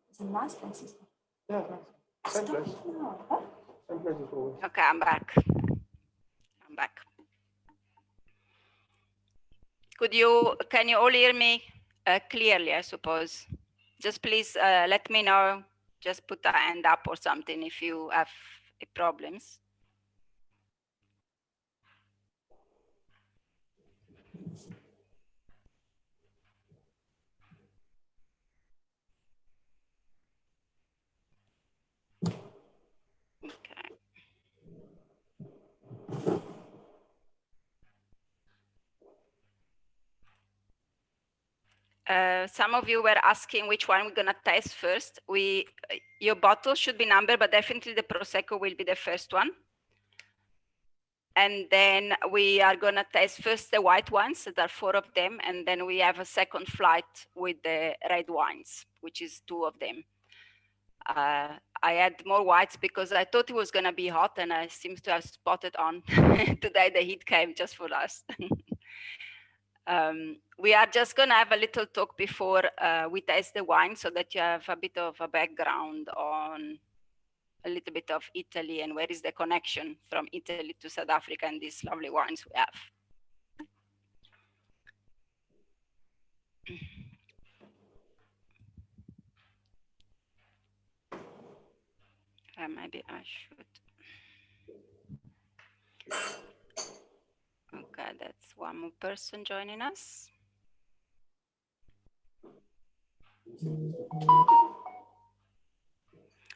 It's a nice place, isn't it? Yeah, nice. Same place. Same place as always. Okay, I'm back. I'm back. Can you all hear me clearly, I suppose? Just please let me know. Just put a hand up or something if you have problems. Okay. Some of you were asking which one we're gonna test first. Your bottle should be numbered, but definitely the Prosecco will be the first one. And then we are gonna test first the white wines, there are 4 of them, and then we have a second flight with the red wines, which is 2 of them. I had more whites because I thought it was gonna be hot, and I seem to have spotted on today the heat came just for us. We are just going to have a little talk before we taste the wine so that you have a bit of a background on a little bit of Italy and where is the connection from Italy to South Africa and these lovely wines we have. Maybe I should. Okay, that's one more person joining us.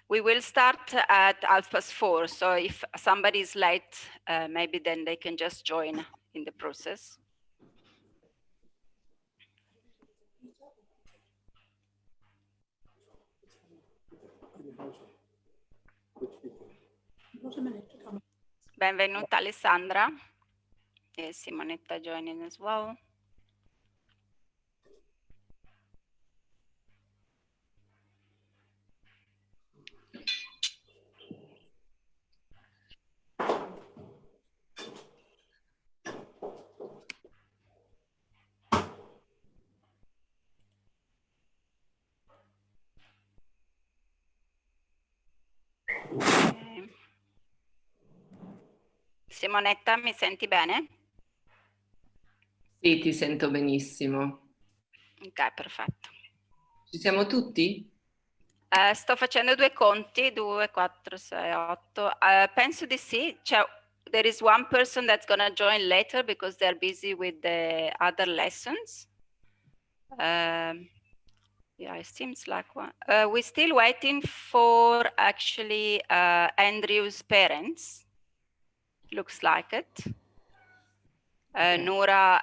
We will start at 4:30, so if somebody is late, maybe then they can just join in the process. Benvenuta Alessandra e Simonetta joining as well. Okay. Simonetta, mi senti bene? Sì, ti sento benissimo. Ok, perfetto. Ci siamo tutti? Sto facendo 2 conti, 2, 4, 6, 8. Penso di sì. There is one person that's going to join later because they're busy with the other lessons. Yeah, it seems like one. We're still waiting for actually Andrew's parents. Looks like it. Nora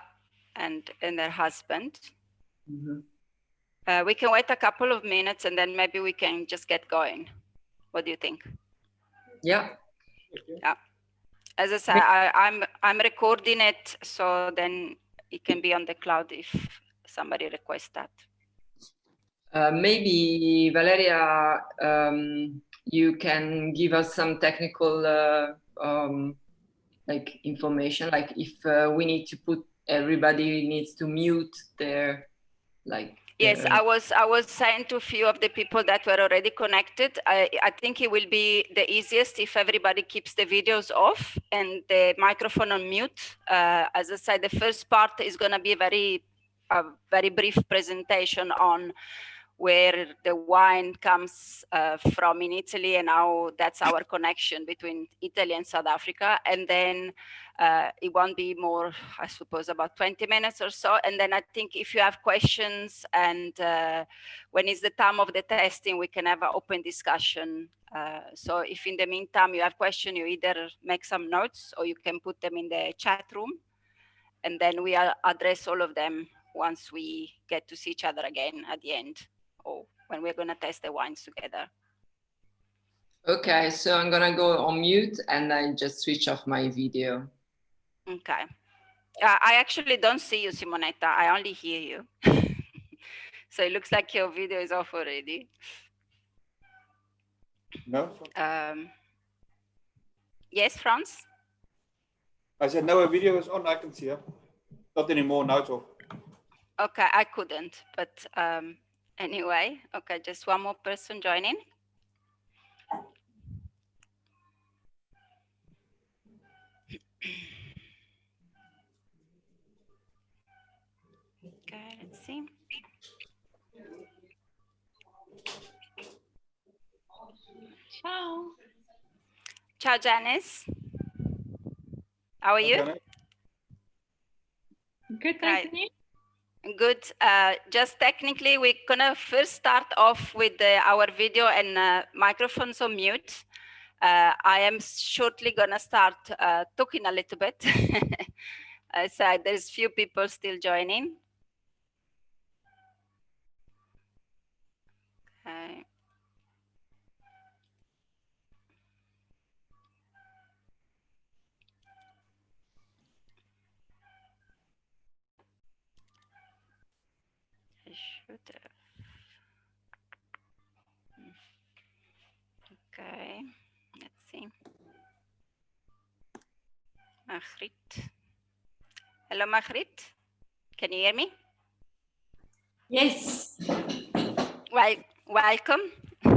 and her husband. We can wait a couple of minutes and then maybe we can just get going. What do you think? Yeah. Yeah. As I said, I'm recording it, so then it can be on the cloud if somebody requests that. Maybe Valeria, you can give us some technical like information, like if we need to put, everybody needs to mute their like. Yes, I was saying to a few of the people that were already connected, I think it will be the easiest if everybody keeps the videos off and the microphone on mute. As I said, the first part is going to be a very brief presentation on where the wine comes from in Italy and how that's our connection between Italy and South Africa. And then it won't be more, I suppose, about 20 minutes or so. And then I think if you have questions and when it's the time of the testing, we can have an open discussion. So if in the meantime you have questions, you either make some notes or you can put them in the chat room. And then we address all of them once we get to see each other again at the end, or when we're going to test the wines together. Okay, so I'm going to go on mute and I just switch off my video. Okay. I actually don't see you, Simonetta. I only hear you. So it looks like your video is off already. No? Yes, Franz? I said, no, a video is on, I can see her. Not anymore, now it's off. Okay, I couldn't, but Anyway, okay, just one more person joining. Okay, let's see. Ciao. Ciao, Janice. How are you? Good, Right. thanks. And you? Good. Just technically, we're gonna first start off with our video and microphones on mute. I am shortly gonna start talking a little bit. So there's few people still joining. Okay. I should have. Okay, let's see. Margriet. Hello, Margriet. Can you hear me? Yes. Well, welcome. We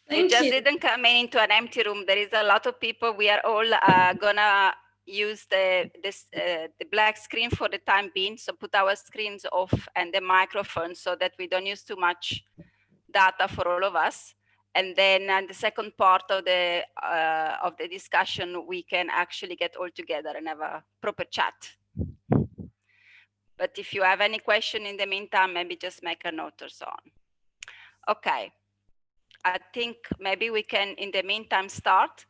Thank just you. didn't come into an empty room. There is a lot of people. We are all gonna use the black screen for the time being. So put our screens off and the microphone so that we don't use too much data for all of us. And then the second part of the discussion, we can actually get all together and have a proper chat. But if you have any question in the meantime, maybe just make a note or so on. Okay. I think maybe we can, in the meantime, start.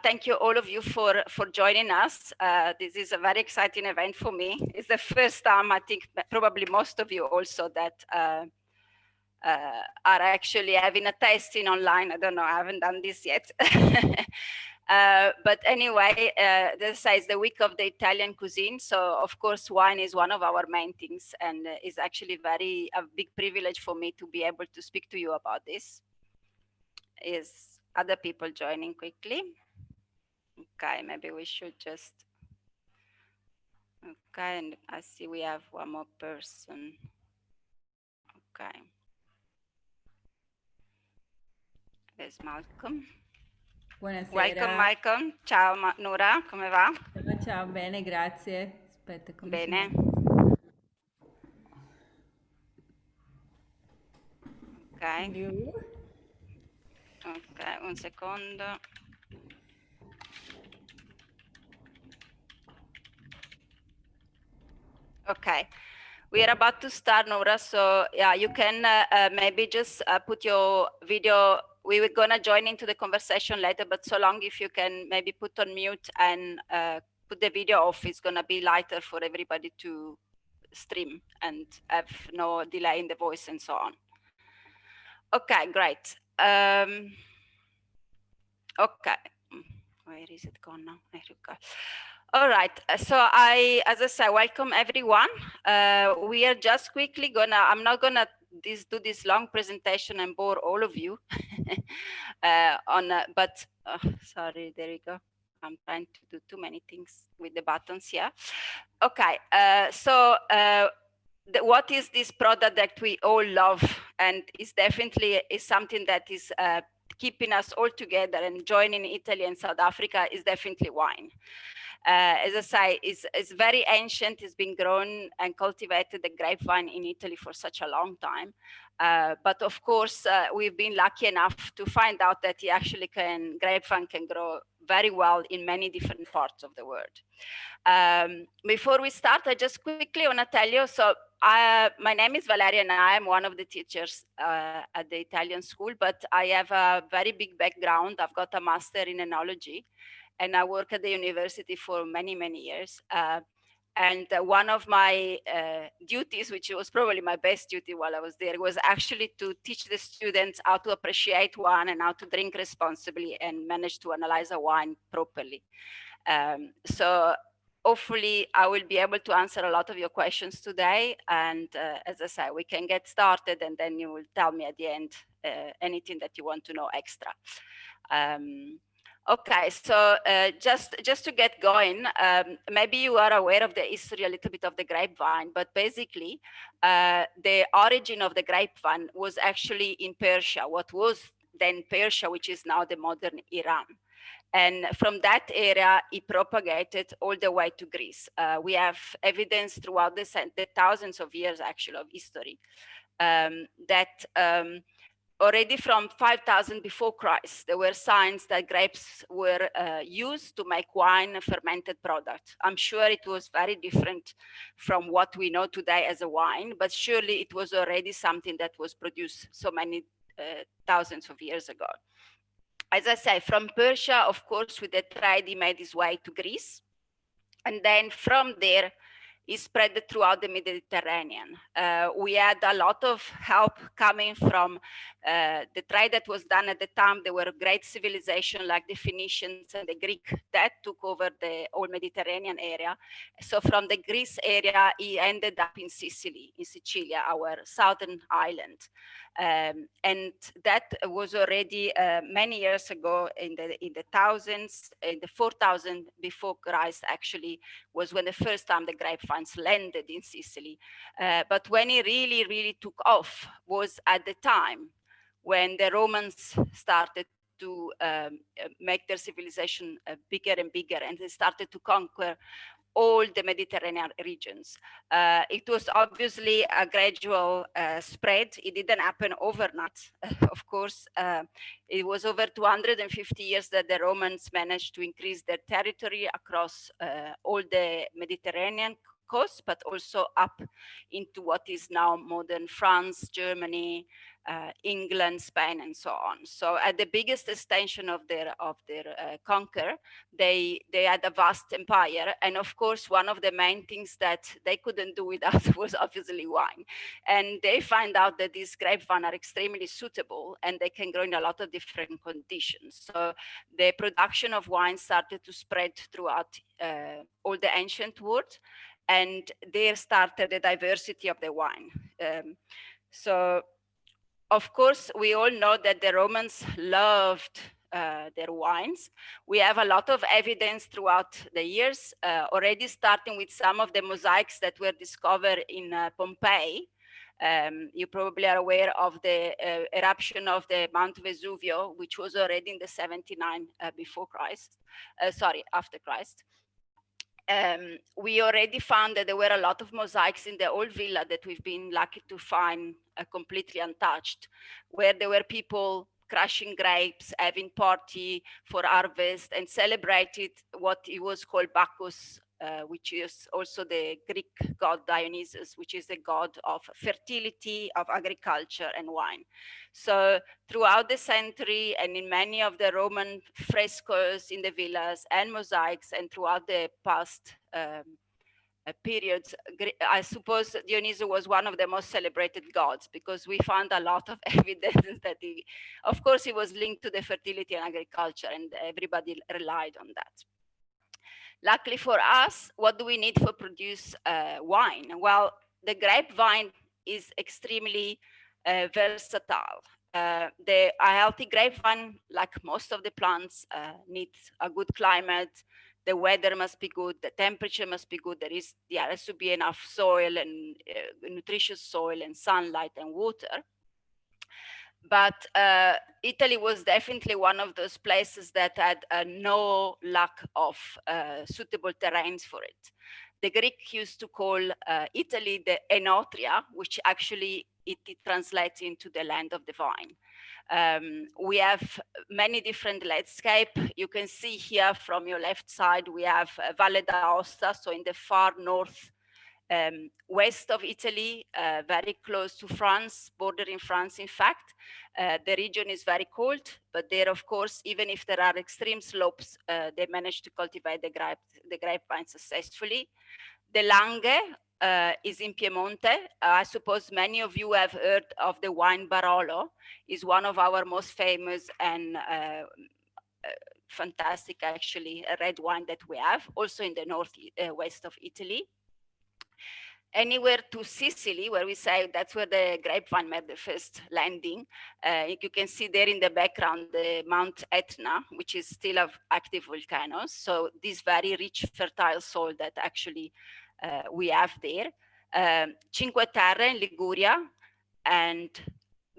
Thank you, all of you, for joining us. This is a very exciting event for me. It's the first time, I think, probably most of you also, that are actually having a tasting online. I don't know, I haven't done this yet. But anyway, this is the week of the Italian cuisine. So of course, wine is one of our main things, and is actually a big privilege for me to be able to speak to you about this. Is other people joining quickly? Okay, maybe we should just, okay, and I see we have one more person. Okay. There's Malcolm. Buonasera. Welcome, Malcolm. Ciao, Nura, come va? Ciao, ciao, bene, grazie. Aspetta, come Bene. Ok. Ok, un secondo. Okay, we are about to start, Nora. So yeah, you can maybe just put your video. We were gonna join into the conversation later, but so long if you can maybe put on mute and put the video off, it's gonna be lighter for everybody to stream and have no delay in the voice and so on. Okay, great. Okay, where is it gone now? There you go. All right, so as I said, welcome everyone. We are just quickly I'm not gonna do this long presentation and bore all of you but sorry, there you go. I'm trying to do too many things with the buttons here. Okay, what is this product that we all love, and is definitely something that is keeping us all together and joining Italy and South Africa, is definitely wine. As I say, it's very ancient. It's been grown and cultivated, the grapevine in Italy, for such a long time. But of course, we've been lucky enough to find out that grapevine can grow very well in many different parts of the world. Before we start, I just quickly want to tell you, so my name is Valeria and I am one of the teachers at the Italian school, but I have a very big background. I've got a master in enology, and I work at the university for many, many years. And one of my duties, which was probably my best duty while I was there, was actually to teach the students how to appreciate wine and how to drink responsibly and manage to analyze a wine properly. So hopefully I will be able to answer a lot of your questions today. And as I said, we can get started, and then you will tell me at the end anything that you want to know extra. Okay, so just to get going, maybe you are aware of the history a little bit of the grapevine, but basically the origin of the grapevine was actually in Persia, what was then Persia, which is now the modern Iran. And from that area, it propagated all the way to Greece. We have evidence throughout the thousands of years actually of history that already from 5000 before Christ, there were signs that grapes were used to make wine and fermented product. I'm sure it was very different from what we know today as a wine, but surely it was already something that was produced so many thousands of years ago. As I say, from Persia, of course, with the trade, he made his way to Greece. And then from there, he spread throughout the Mediterranean. We had a lot of help coming from the trade that was done at the time. There were great civilizations like the Phoenicians and the Greek that took over the whole Mediterranean area. So from the Greece area, he ended up in Sicily, in Sicilia, our southern island. And that was already many years ago in the thousands, in the 4000 before Christ actually was when the first time the grapevines landed in Sicily. But when it really took off was at the time when the Romans started to make their civilization bigger and bigger, and they started to conquer all the Mediterranean regions. It was obviously a gradual spread. It didn't happen overnight, of course. It was over 250 years that the Romans managed to increase their territory across all the Mediterranean coast, but also up into what is now modern France, Germany, England, Spain, and so on. So at the biggest extension of their conquer, they had a vast empire. And of course, one of the main things that they couldn't do without was obviously wine. And they find out that these grapevine are extremely suitable and they can grow in a lot of different conditions. So the production of wine started to spread throughout all the ancient world. And there started the diversity of the wine. So of course, we all know that the Romans loved their wines. We have a lot of evidence throughout the years, already starting with some of the mosaics that were discovered in Pompeii. You probably are aware of the eruption of the Mount Vesuvio, which was already in the 79 before Christ, after Christ. We already found that there were a lot of mosaics in the old villa that we've been lucky to find completely untouched, where there were people crushing grapes, having party for harvest, and celebrated what it was called Bacchus, which is also the Greek god Dionysus, which is the god of fertility, of agriculture and wine. So throughout the century and in many of the Roman frescoes in the villas and mosaics and throughout the past periods, I suppose Dionysus was one of the most celebrated gods because we found a lot of evidence that he, of course, he was linked to the fertility and agriculture and everybody relied on that. Luckily for us, what do we need for produce wine? Well, the grapevine is extremely versatile. A healthy grapevine, like most of the plants, needs a good climate. The weather must be good. The temperature must be good. There has to be enough soil and nutritious soil and sunlight and water. But Italy was definitely one of those places that had no lack of suitable terrains for it. The Greek used to call Italy the Enotria, which actually it translates into the land of the vine. We have many different landscape. You can see here from your left side, we have Valle d'Aosta, so in the far north west of Italy, very close to France, bordering France, in fact. The region is very cold, but there, of course, even if there are extreme slopes, they manage to cultivate the grapevine successfully. The Langhe is in Piemonte. I suppose many of you have heard of the wine Barolo. It's one of our most famous and fantastic, actually, red wine that we have, also in the north west of Italy. anywhere to Sicily, where we say that's where the grapevine made the first landing. You can see there in the background the Mount Etna, which is still of active volcanoes. So this very rich, fertile soil that actually we have there. Cinque Terre in Liguria, and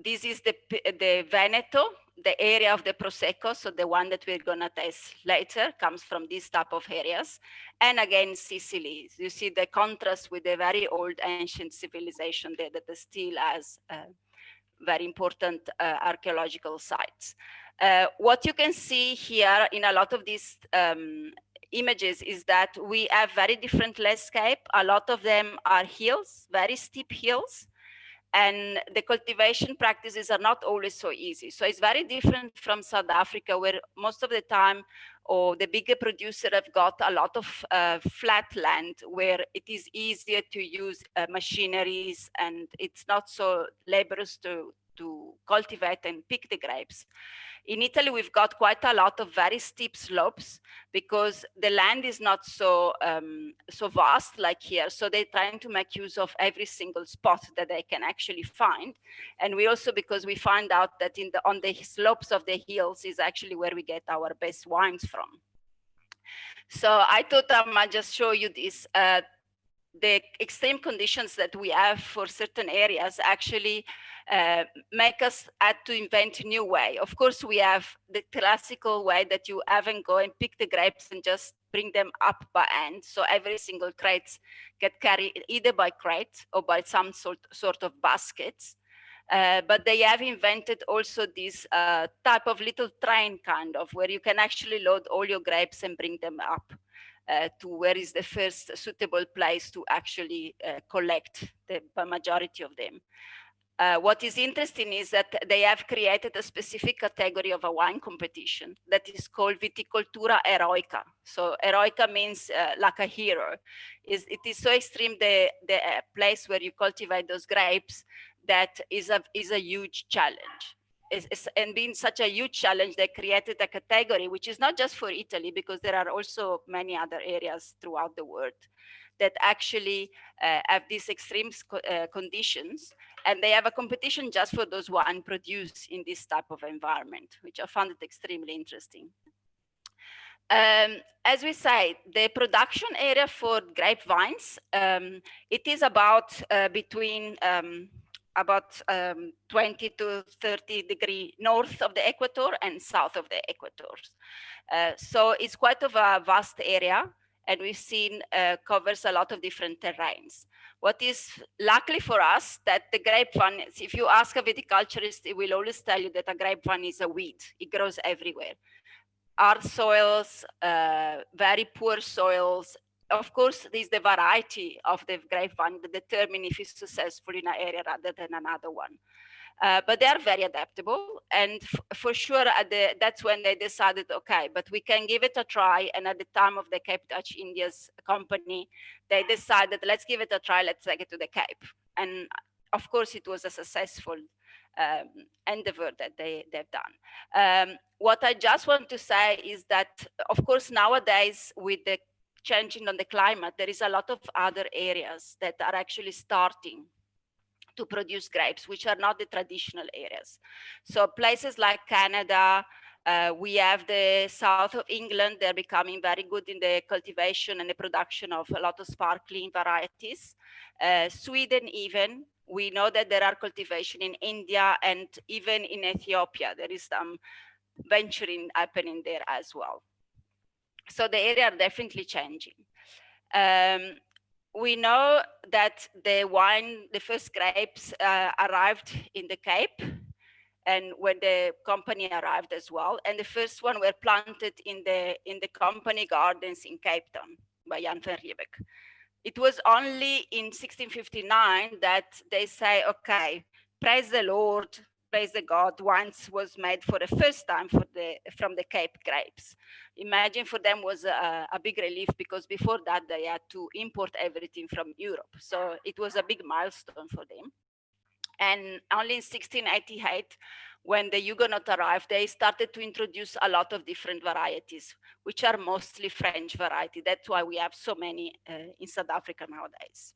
this is the Veneto, the area of the Prosecco, so the one that we're gonna taste later comes from these type of areas. And again, Sicily. You see the contrast with the very old ancient civilization there that still has very important archaeological sites. What you can see here in a lot of these images is that we have very different landscape. A lot of them are hills, very steep hills, and the cultivation practices are not always so easy. So it's very different from South Africa, where most of the time, or the bigger producer have got a lot of flat land where it is easier to use machineries, and it's not so laborious to cultivate and pick the grapes. In Italy, we've got quite a lot of very steep slopes because the land is not so so vast like here. So they're trying to make use of every single spot that they can actually find. And we also, because we find out that on the slopes of the hills is actually where we get our best wines from. So I thought I might just show you this. The extreme conditions that we have for certain areas actually make us have to invent a new way. Of course, we have the classical way that you have and go and pick the grapes and just bring them up by hand. So every single crate get carried either by crate or by some sort of baskets. But they have invented also this type of little train kind of, where you can actually load all your grapes and bring them up to where is the first suitable place to actually collect the majority of them. What is interesting is that they have created a specific category of a wine competition that is called Viticoltura Eroica. So Eroica means like a hero. It is so extreme, the place where you cultivate those grapes, that is a huge challenge. And being such a huge challenge, they created a category which is not just for Italy, because there are also many other areas throughout the world that actually have these extreme conditions, and they have a competition just for those wine produced in this type of environment, which I found it extremely interesting. As we say, the production area for grapevines, it is about between about 20 to 30 degrees north of the equator and south of the equator. So it's quite of a vast area, and we've seen covers a lot of different terrains. What is luckily for us, that the grapevine, if you ask a viticulturist, it will always tell you that a grapevine is a weed. It grows everywhere. Hard soils, very poor soils. Of course, there's the variety of the grapevine that determine if it's successful in an area rather than another one. But they are very adaptable, and for sure, that's when they decided, okay, but we can give it a try. And at the time of the Cape Dutch India's company, they decided, let's give it a try, let's take it to the Cape. And of course, it was a successful endeavor that they've done. What I just want to say is that, of course, nowadays, with the changing on the climate, there is a lot of other areas that are actually starting to produce grapes, which are not the traditional areas. So places like Canada, we have the south of England, they're becoming very good in the cultivation and the production of a lot of sparkling varieties. Sweden even, we know that there are cultivation in India, and even in Ethiopia, there is some venturing happening there as well. So the area are definitely changing. We know that the first grapes arrived in the Cape, and when the company arrived as well. And the first one were planted in the company gardens in Cape Town by Jan van Riebeck. It was only in 1659 that they say, okay, praise the Lord, praise the God, wines was made for the first time from the Cape grapes. Imagine for them was a big relief, because before that they had to import everything from Europe. So it was a big milestone for them. And only in 1688, when the Huguenot arrived, they started to introduce a lot of different varieties, which are mostly French variety. That's why we have so many in South Africa nowadays.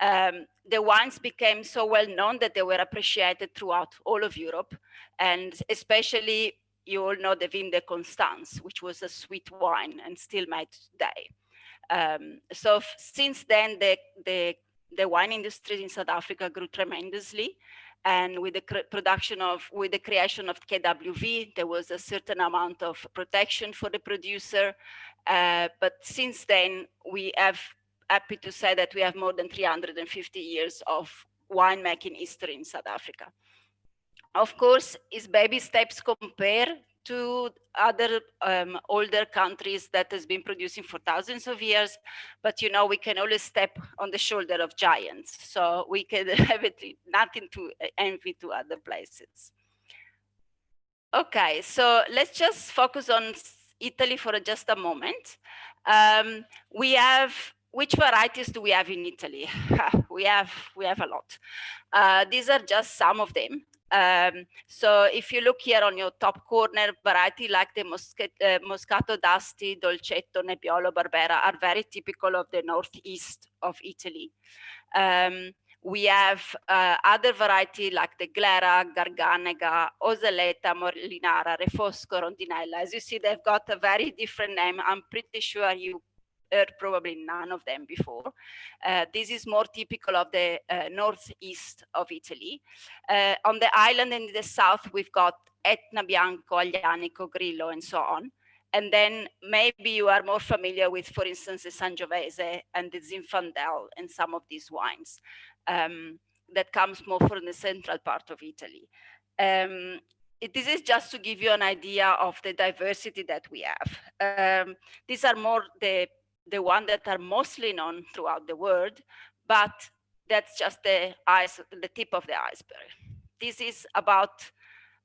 the wines became so well known that they were appreciated throughout all of Europe, and especially you all know the Vin de Constance, which was a sweet wine and still made today. So since then, the wine industry in South Africa grew tremendously, and with the with the creation of KWV, there was a certain amount of protection for the producer. But since then, we have happy to say that we have more than 350 years of winemaking history in South Africa. Of course, is baby steps compared to other older countries that has been producing for thousands of years, but you know, we can always step on the shoulder of giants. So we can have nothing to envy to other places. Okay, so let's just focus on Italy for just a moment. Which varieties do we have in Italy? we have a lot. These are just some of them. So if you look here on your top corner, variety like the Moscato d'Asti, Dolcetto, Nebbiolo, Barbera are very typical of the northeast of Italy. We have other variety like the Glera, Garganega, Osaleta, Molinara, Refosco, Rondinella. As you see, they've got a very different name. I'm pretty sure you heard probably none of them before. This is more typical of the northeast of Italy. On the island in the south, we've got Etna, Bianco, Aglianico, Grillo, and so on. And then maybe you are more familiar with, for instance, the Sangiovese and the Zinfandel and some of these wines that comes more from the central part of Italy. This is just to give you an idea of the diversity that we have. These are more the ones that are mostly known throughout the world, but that's just the tip of the iceberg. This is about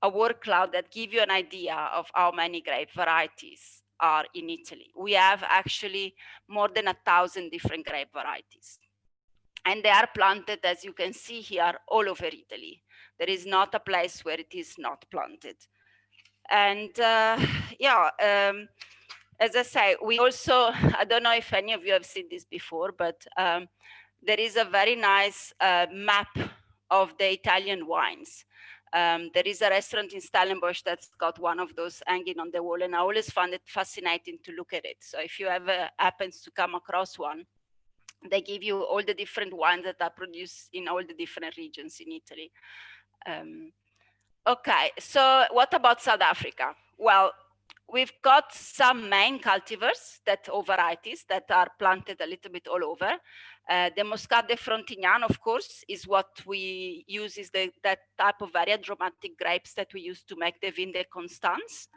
a word cloud that gives you an idea of how many grape varieties are in Italy. We have actually more than 1,000 different grape varieties. And they are planted, as you can see here, all over Italy. There is not a place where it is not planted. And as I say, we also, I don't know if any of you have seen this before, but there is a very nice map of the Italian wines. There is a restaurant in Stellenbosch that's got one of those hanging on the wall, and I always find it fascinating to look at it. So if you ever happens to come across one, they give you all the different wines that are produced in all the different regions in Italy. Okay, so what about South Africa? Well, we've got some main cultivars or varieties that are planted a little bit all over. The Muscat de Frontignan, of course, is what we use, is that type of very aromatic grapes that we use to make the Vin de Constance,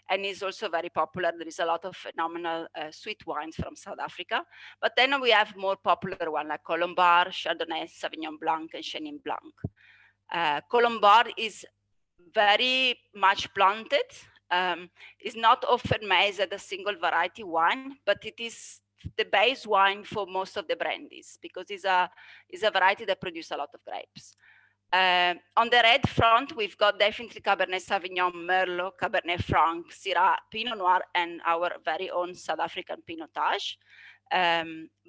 and is also very popular. There is a lot of phenomenal sweet wines from South Africa. But then we have more popular ones like Colombard, Chardonnay, Sauvignon Blanc, and Chenin Blanc. Colombard is very much planted. Is not often made as a single variety wine, but it is the base wine for most of the brandies because it's a variety that produces a lot of grapes. On the red front, we've got definitely Cabernet Sauvignon, Merlot, Cabernet Franc, Syrah, Pinot Noir, and our very own South African Pinotage.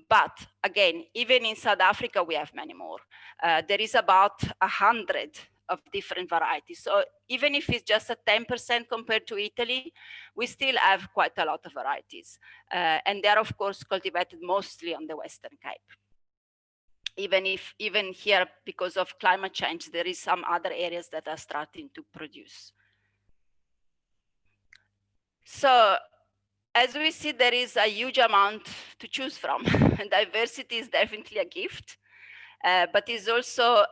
But again, even in South Africa, we have many more. There is about 100 of different varieties. So even if it's just a 10% compared to Italy, we still have quite a lot of varieties. And they're of course cultivated mostly on the Western Cape. Even here, because of climate change, there is some other areas that are starting to produce. So as we see, there is a huge amount to choose from. And diversity is definitely a gift. But is also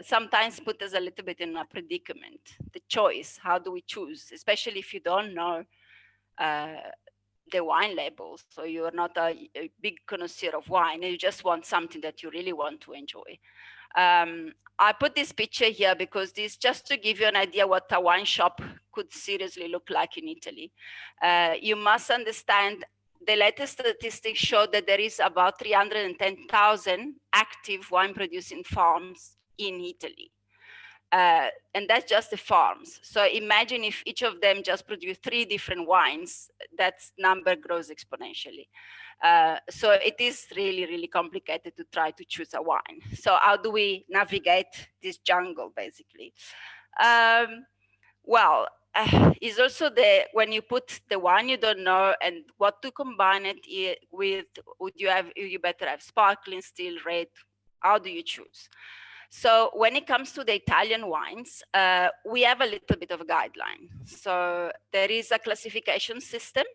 sometimes put us a little bit in a predicament. The choice, how do we choose? Especially if you don't know the wine labels, so you're not a big connoisseur of wine, and you just want something that you really want to enjoy. I put this picture here because this just to give you an idea what a wine shop could seriously look like in Italy. You must understand the latest statistics show that there is about 310,000 active wine producing farms in Italy. And that's just the farms. So imagine if each of them just produce 3 different wines, that number grows exponentially. So it is really, really complicated to try to choose a wine. So how do we navigate this jungle, basically? Well, is also when you put the wine you don't know and what to combine it with. Would you better have sparkling, still, red? How do you choose? So when it comes to the Italian wines, we have a little bit of a guideline. So there is a classification system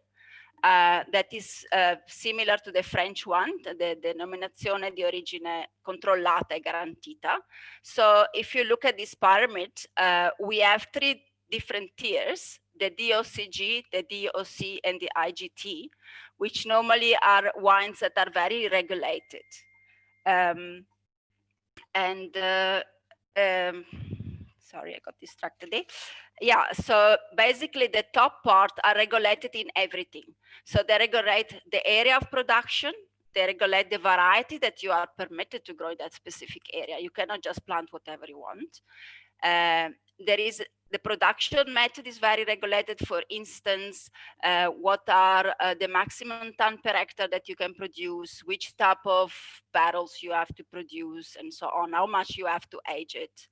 that is similar to the French one, the denominazione di origine controllata e garantita. So if you look at this pyramid, we have 3 different tiers, the DOCG, the DOC, and the IGT, which normally are wines that are very regulated. Sorry, I got distracted there. Yeah, so basically the top part are regulated in everything. So they regulate the area of production, they regulate the variety that you are permitted to grow in that specific area. You cannot just plant whatever you want. There is the production method is very regulated. For instance, what are the maximum ton per hectare that you can produce, which type of barrels you have to produce, and so on, how much you have to age it,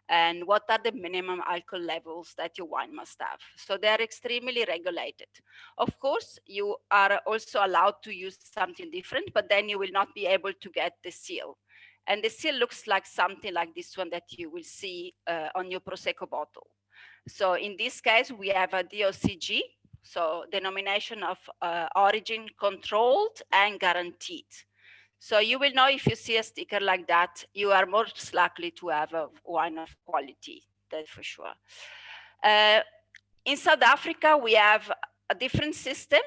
and what are the minimum alcohol levels that your wine must have. So they're extremely regulated. Of course, you are also allowed to use something different, but then you will not be able to get the seal. And the seal looks like something like this one that you will see on your Prosecco bottle. So in this case, we have a DOCG, so denomination of origin controlled and guaranteed. So you will know if you see a sticker like that, you are most likely to have a wine of quality, that's for sure. In South Africa, we have a different system.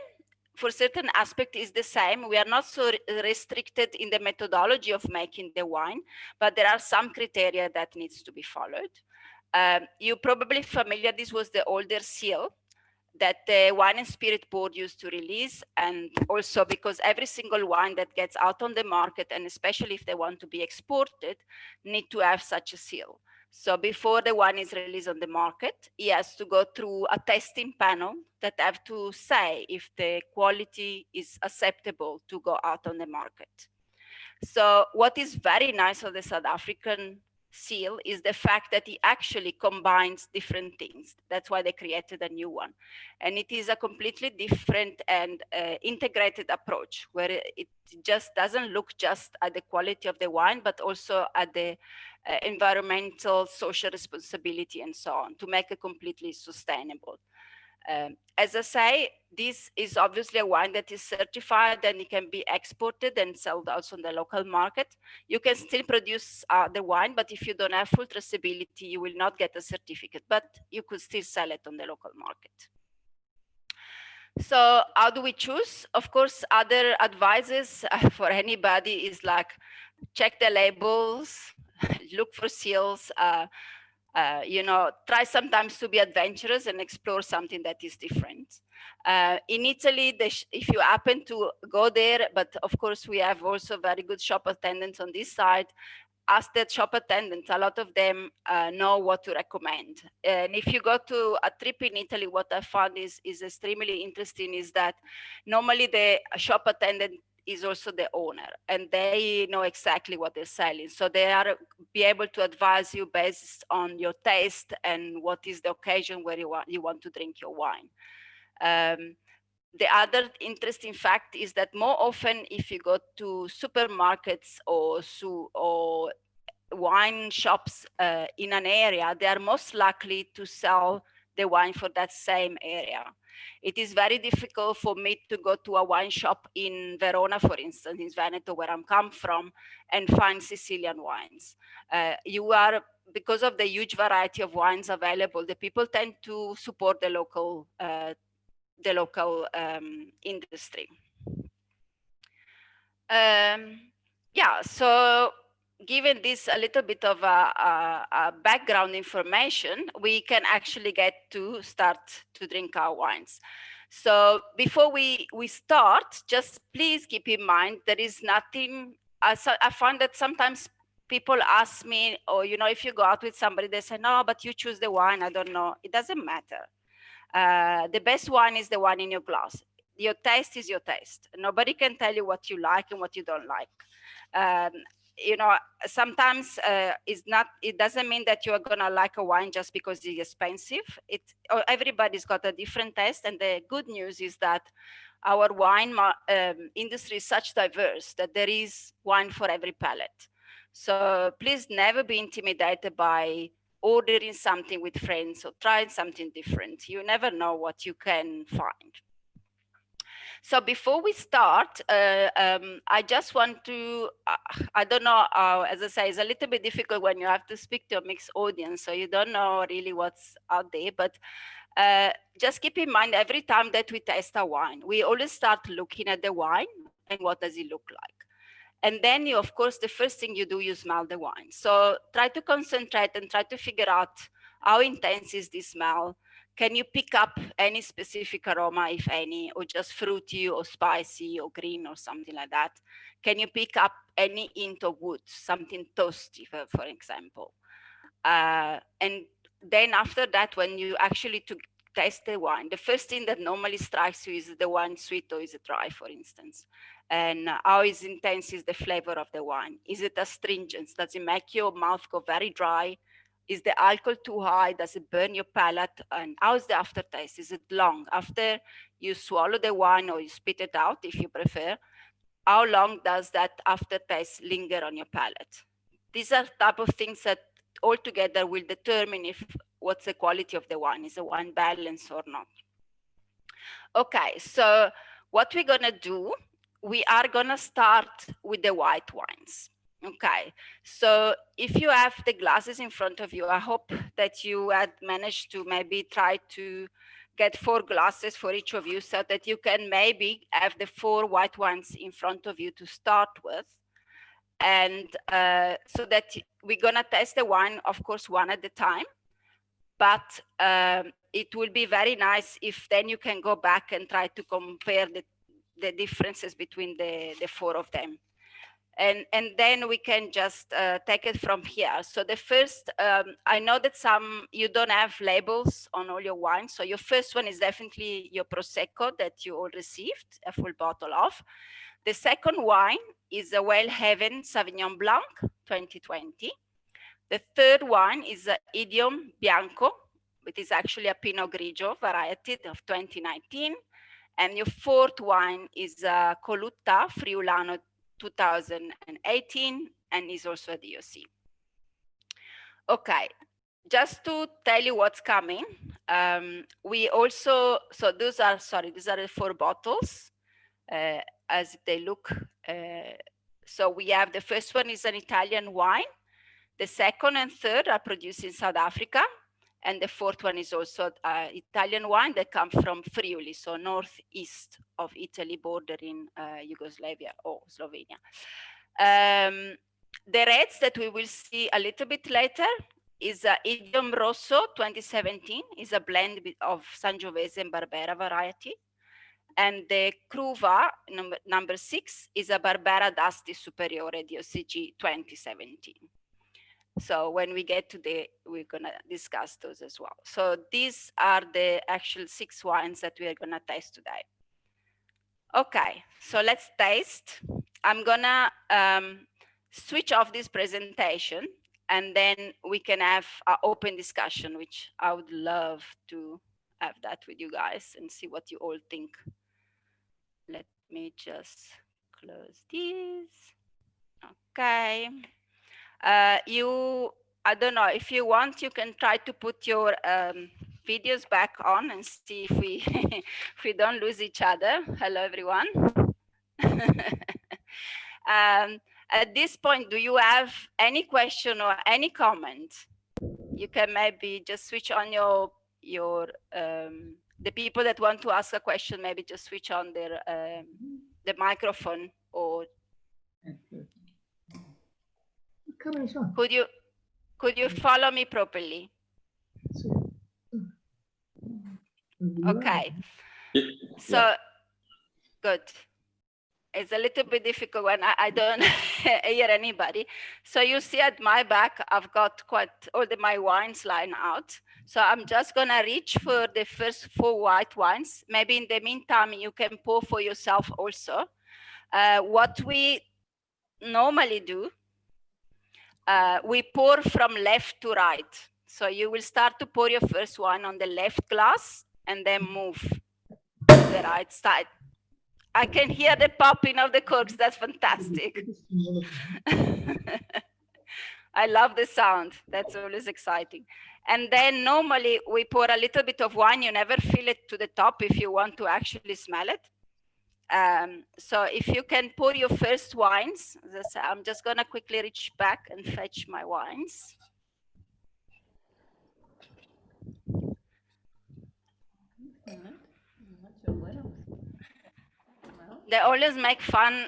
For certain aspect is the same. We are not so restricted in the methodology of making the wine, but there are some criteria that needs to be followed. You're probably familiar, this was the older seal that the Wine and Spirit Board used to release, and also because every single wine that gets out on the market, and especially if they want to be exported, need to have such a seal. So before the wine is released on the market, he has to go through a testing panel that have to say if the quality is acceptable to go out on the market. So what is very nice of the South African seal is the fact that it actually combines different things. That's why they created a new one. And it is a completely different and integrated approach, where it just doesn't look just at the quality of the wine, but also at the environmental, social responsibility and so on, to make it completely sustainable. As I say, this is obviously a wine that is certified and it can be exported and sold also in the local market. You can still produce the wine, but if you don't have full traceability, you will not get a certificate, but you could still sell it on the local market. So how do we choose? Of course, other advices for anybody is like, check the labels, look for seals, you know, try sometimes to be adventurous and explore something that is different. In Italy, if you happen to go there, but of course we have also very good shop attendants on this side, ask that shop attendants, a lot of them know what to recommend. And if you go to a trip in Italy, what I found is extremely interesting is that normally the shop attendant is also the owner, and they know exactly what they're selling. So they are be able to advise you based on your taste and what is the occasion where you want to drink your wine. The other interesting fact is that more often, if you go to supermarkets or wine shops in an area, they are most likely to sell the wine for that same area. It is very difficult for me to go to a wine shop in Verona, for instance, in Veneto, where I'm come from, and find Sicilian wines. Because of the huge variety of wines available, the people tend to support the local industry. Yeah, so given this a little bit of a background information, we can actually get to start to drink our wines. So before we start, just please keep in mind there is nothing. I find that sometimes people ask me, or, you know, if you go out with somebody, they say, no, but you choose the wine. I don't know. It doesn't matter. The best wine is the one in your glass. Your taste is your taste. Nobody can tell you what you like and what you don't like. You know, sometimes it doesn't mean that you're gonna like a wine just because it's expensive. Everybody's got a different taste, and the good news is that our wine industry is such diverse that there is wine for every palate. So please never be intimidated by ordering something with friends or trying something different. You never know what you can find. So before we start, I just want to, I don't know, as I say, it's a little bit difficult when you have to speak to a mixed audience, so you don't know really what's out there, but just keep in mind every time that we taste a wine, we always start looking at the wine and what does it look like. And then you, of course, the first thing you do, you smell the wine. So try to concentrate and try to figure out how intense is the smell. Can you pick up any specific aroma, if any, or just fruity or spicy or green or something like that? Can you pick up any hint of wood, something toasty, for example? And then after that, when you actually taste the wine, the first thing that normally strikes you is the wine sweet or is it dry, for instance? And how intense is the flavor of the wine? Is it astringent? Does it make your mouth go very dry? Is the alcohol too high? Does it burn your palate? And how's the aftertaste? Is it long? After you swallow the wine or you spit it out, if you prefer, how long does that aftertaste linger on your palate? These are type of things that altogether will determine if what's the quality of the wine. Is the wine balanced or not? Okay, so what we're gonna do, we are gonna start with the white wines. Okay, so if you have the glasses in front of you, I hope that you had managed to maybe try to get 4 glasses for each of you so that you can maybe have the 4 white wines in front of you to start with. And so that we're gonna taste the wine, of course, one at a time, but it will be very nice if then you can go back and try to compare the differences between the 4 of them. And then we can just take it from here. So the first, I know that you don't have labels on all your wines. So your first one is definitely your Prosecco that you all received, a full bottle of. The second wine is a Wellhaven Sauvignon Blanc 2020. The third one is a Idiom Bianco, which is actually a Pinot Grigio variety of 2019. And your fourth wine is a Coluta Friulano 2018, and is also a DOC. Okay, just to tell you what's coming, we also, so these are the 4 bottles as they look. So we have the first one is an Italian wine. The second and third are produced in South Africa. And the fourth one is also Italian wine that comes from Friuli, so northeast of Italy, bordering Yugoslavia or Slovenia. The reds that we will see a little bit later is Idiom Rosso 2017, is a blend of Sangiovese and Barbera variety. And the Cruva number 6 is a Barbera d'Asti Superiore DOCG 2017. So when we get to we're gonna discuss those as well. So these are the actual 6 wines that we are gonna taste today. Okay, so let's taste. I'm gonna switch off this presentation and then we can have an open discussion, which I would love to have that with you guys and see what you all think. Let me just close this. Okay. I don't know, if you want, you can try to put your videos back on and see if we if we don't lose each other. Hello, everyone. At this point, do you have any question or any comment? You can maybe just switch on your the people that want to ask a question, maybe just switch on their the microphone, or could you follow me properly? Okay. So good. It's a little bit difficult when I don't hear anybody. So you see at my back, I've got quite all my wines lying out. So I'm just gonna reach for the first 4 white wines. Maybe in the meantime, you can pour for yourself also. What we normally do, we pour from left to right. So you will start to pour your first wine on the left glass and then move to the right side. I can hear the popping of the corks. That's fantastic. I love the sound. That's always exciting. And then normally we pour a little bit of wine. You never fill it to the top if you want to actually smell it. So if you can pour your first wines, I'm just going to quickly reach back and fetch my wines. They always make fun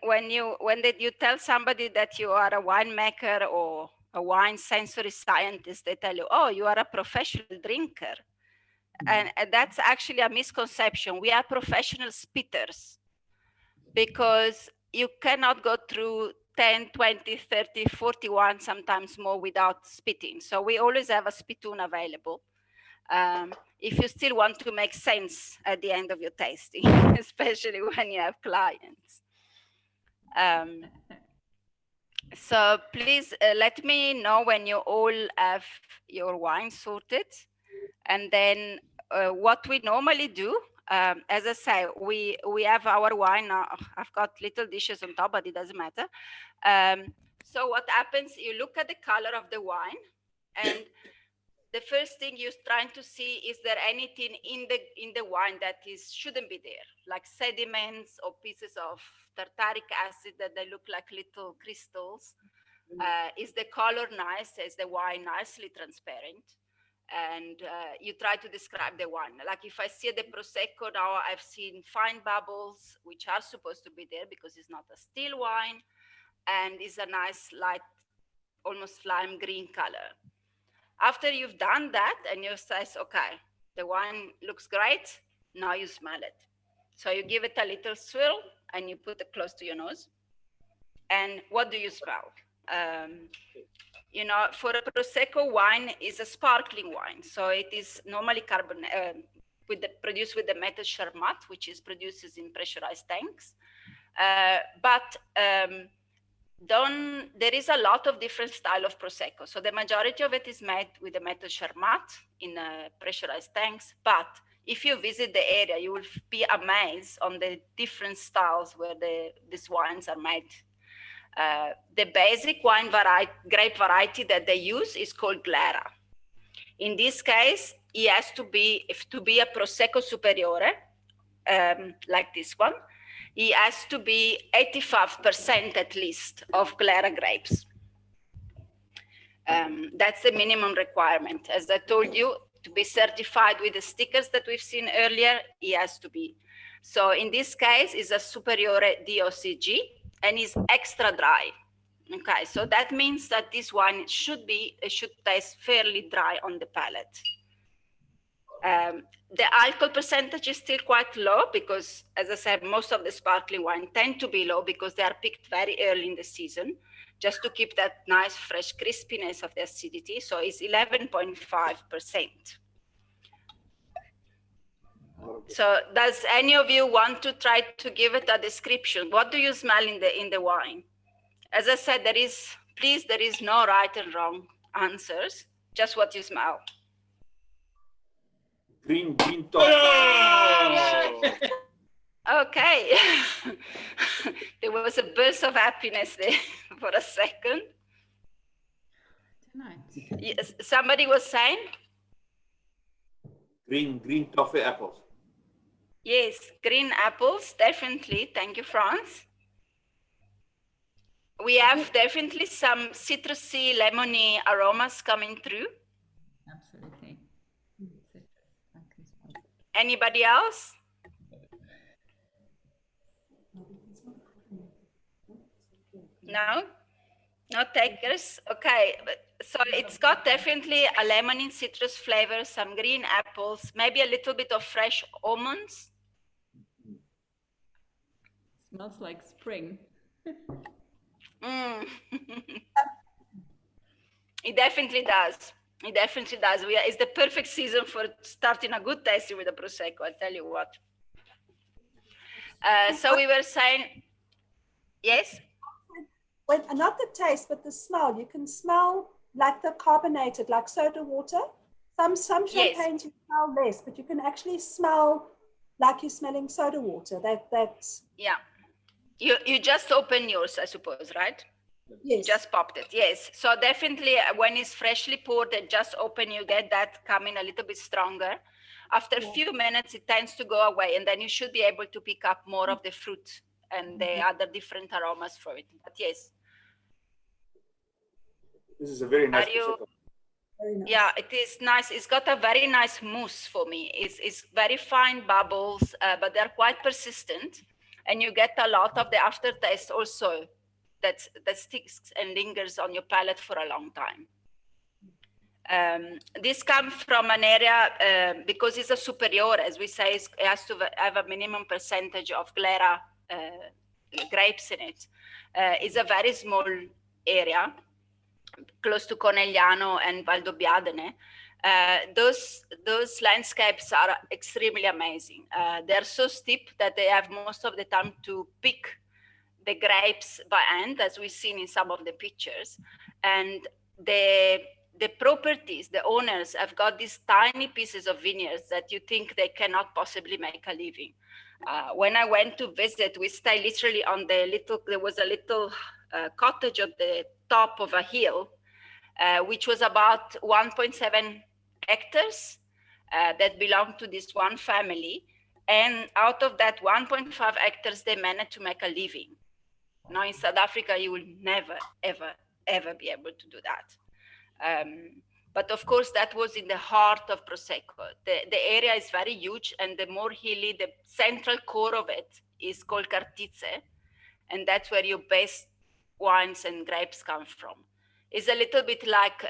when you tell somebody that you are a winemaker or a wine sensory scientist. They tell you, oh, you are a professional drinker. And that's actually a misconception. We are professional spitters because you cannot go through 10, 20, 30, 41, sometimes more without spitting. So we always have a spittoon available. If you still want to make sense at the end of your tasting, especially when you have clients. So please let me know when you all have your wine sorted. And then what we normally do, as I say, we have our wine. I've got little dishes on top, but it doesn't matter. So what happens, you look at the color of the wine, and the first thing you're trying to see, is there anything in the wine that shouldn't be there, like sediments or pieces of tartaric acid that they look like little crystals. Is the color nice? Is the wine nicely transparent? And you try to describe the wine. Like if I see the Prosecco now, I've seen fine bubbles, which are supposed to be there because it's not a still wine, and it's a nice light, almost lime green color. After you've done that and you say, okay, the wine looks great, now you smell it. So you give it a little swirl and you put it close to your nose. And what do you smell? You know, for a Prosecco, wine is a sparkling wine. So it is normally produced with the method Charmat, which is produced in pressurized tanks. There is a lot of different style of Prosecco. So the majority of it is made with the method Charmat in pressurized tanks. But if you visit the area, you will be amazed on the different styles where these wines are made. The basic wine grape variety that they use is called Glera. In this case, it has to be a Prosecco Superiore, like this one, it has to be 85% at least of Glera grapes. That's the minimum requirement. As I told you, to be certified with the stickers that we've seen earlier, it has to be. So in this case, it's a Superiore DOCG and is extra dry. Okay, so that means that this wine should taste fairly dry on the palate. The alcohol percentage is still quite low because, as I said, most of the sparkling wine tend to be low because they are picked very early in the season, just to keep that nice fresh crispiness of the acidity. So it's 11.5%. So does any of you want to try to give it a description? What do you smell in the wine? As I said, there is no right and wrong answers, just what you smell. Green toffee. Okay. There was a burst of happiness there for a second. Yes, somebody was saying? Green toffee apples. Yes, green apples, definitely. Thank you, Franz. We have definitely some citrusy, lemony aromas coming through. Absolutely. Anybody else? No? No takers? Okay, so it's got definitely a lemony citrus flavor, some green apples, maybe a little bit of fresh almonds. Smells like spring. Mm. It definitely does. It definitely does. It's the perfect season for starting a good tasting with a Prosecco, I tell you what. So we were saying, yes? When, not the taste, but the smell. You can smell like the carbonated, like soda water. Some champagnes you smell less, but you can actually smell like you're smelling soda water. That's yeah. You just open yours, I suppose, right? yes. You just popped it, yes. So definitely when it's freshly poured and just open, you get that coming a little bit stronger. After a few minutes, it tends to go away, and then you should be able to pick up more of the fruit and the other different aromas for it. But yes. This is a very nice Prosecco. Very nice. Yeah, it is nice. It's got a very nice mousse for me. It's very fine bubbles, but they're quite persistent. And you get a lot of the aftertaste also that sticks and lingers on your palate for a long time. This comes from an area, because it's a superior, as we say, it has to have a minimum percentage of glera grapes in it. It's a very small area, close to Conegliano and Valdobbiadene. Those landscapes are extremely amazing. They're so steep that they have most of the time to pick the grapes by hand, as we've seen in some of the pictures. And the properties, the owners have got these tiny pieces of vineyards that you think they cannot possibly make a living. When I went to visit, we stayed literally on there was a little cottage at the top of a hill, which was about 1.7 hectares that belonged to this one family. And out of that 1.5 hectares, they managed to make a living. Now in South Africa, you will never, ever, ever be able to do that. But of course, that was in the heart of Prosecco. The area is very huge, and the more hilly, the central core of it is called Cartize, and that's where your best wines and grapes come from. It's a little bit like,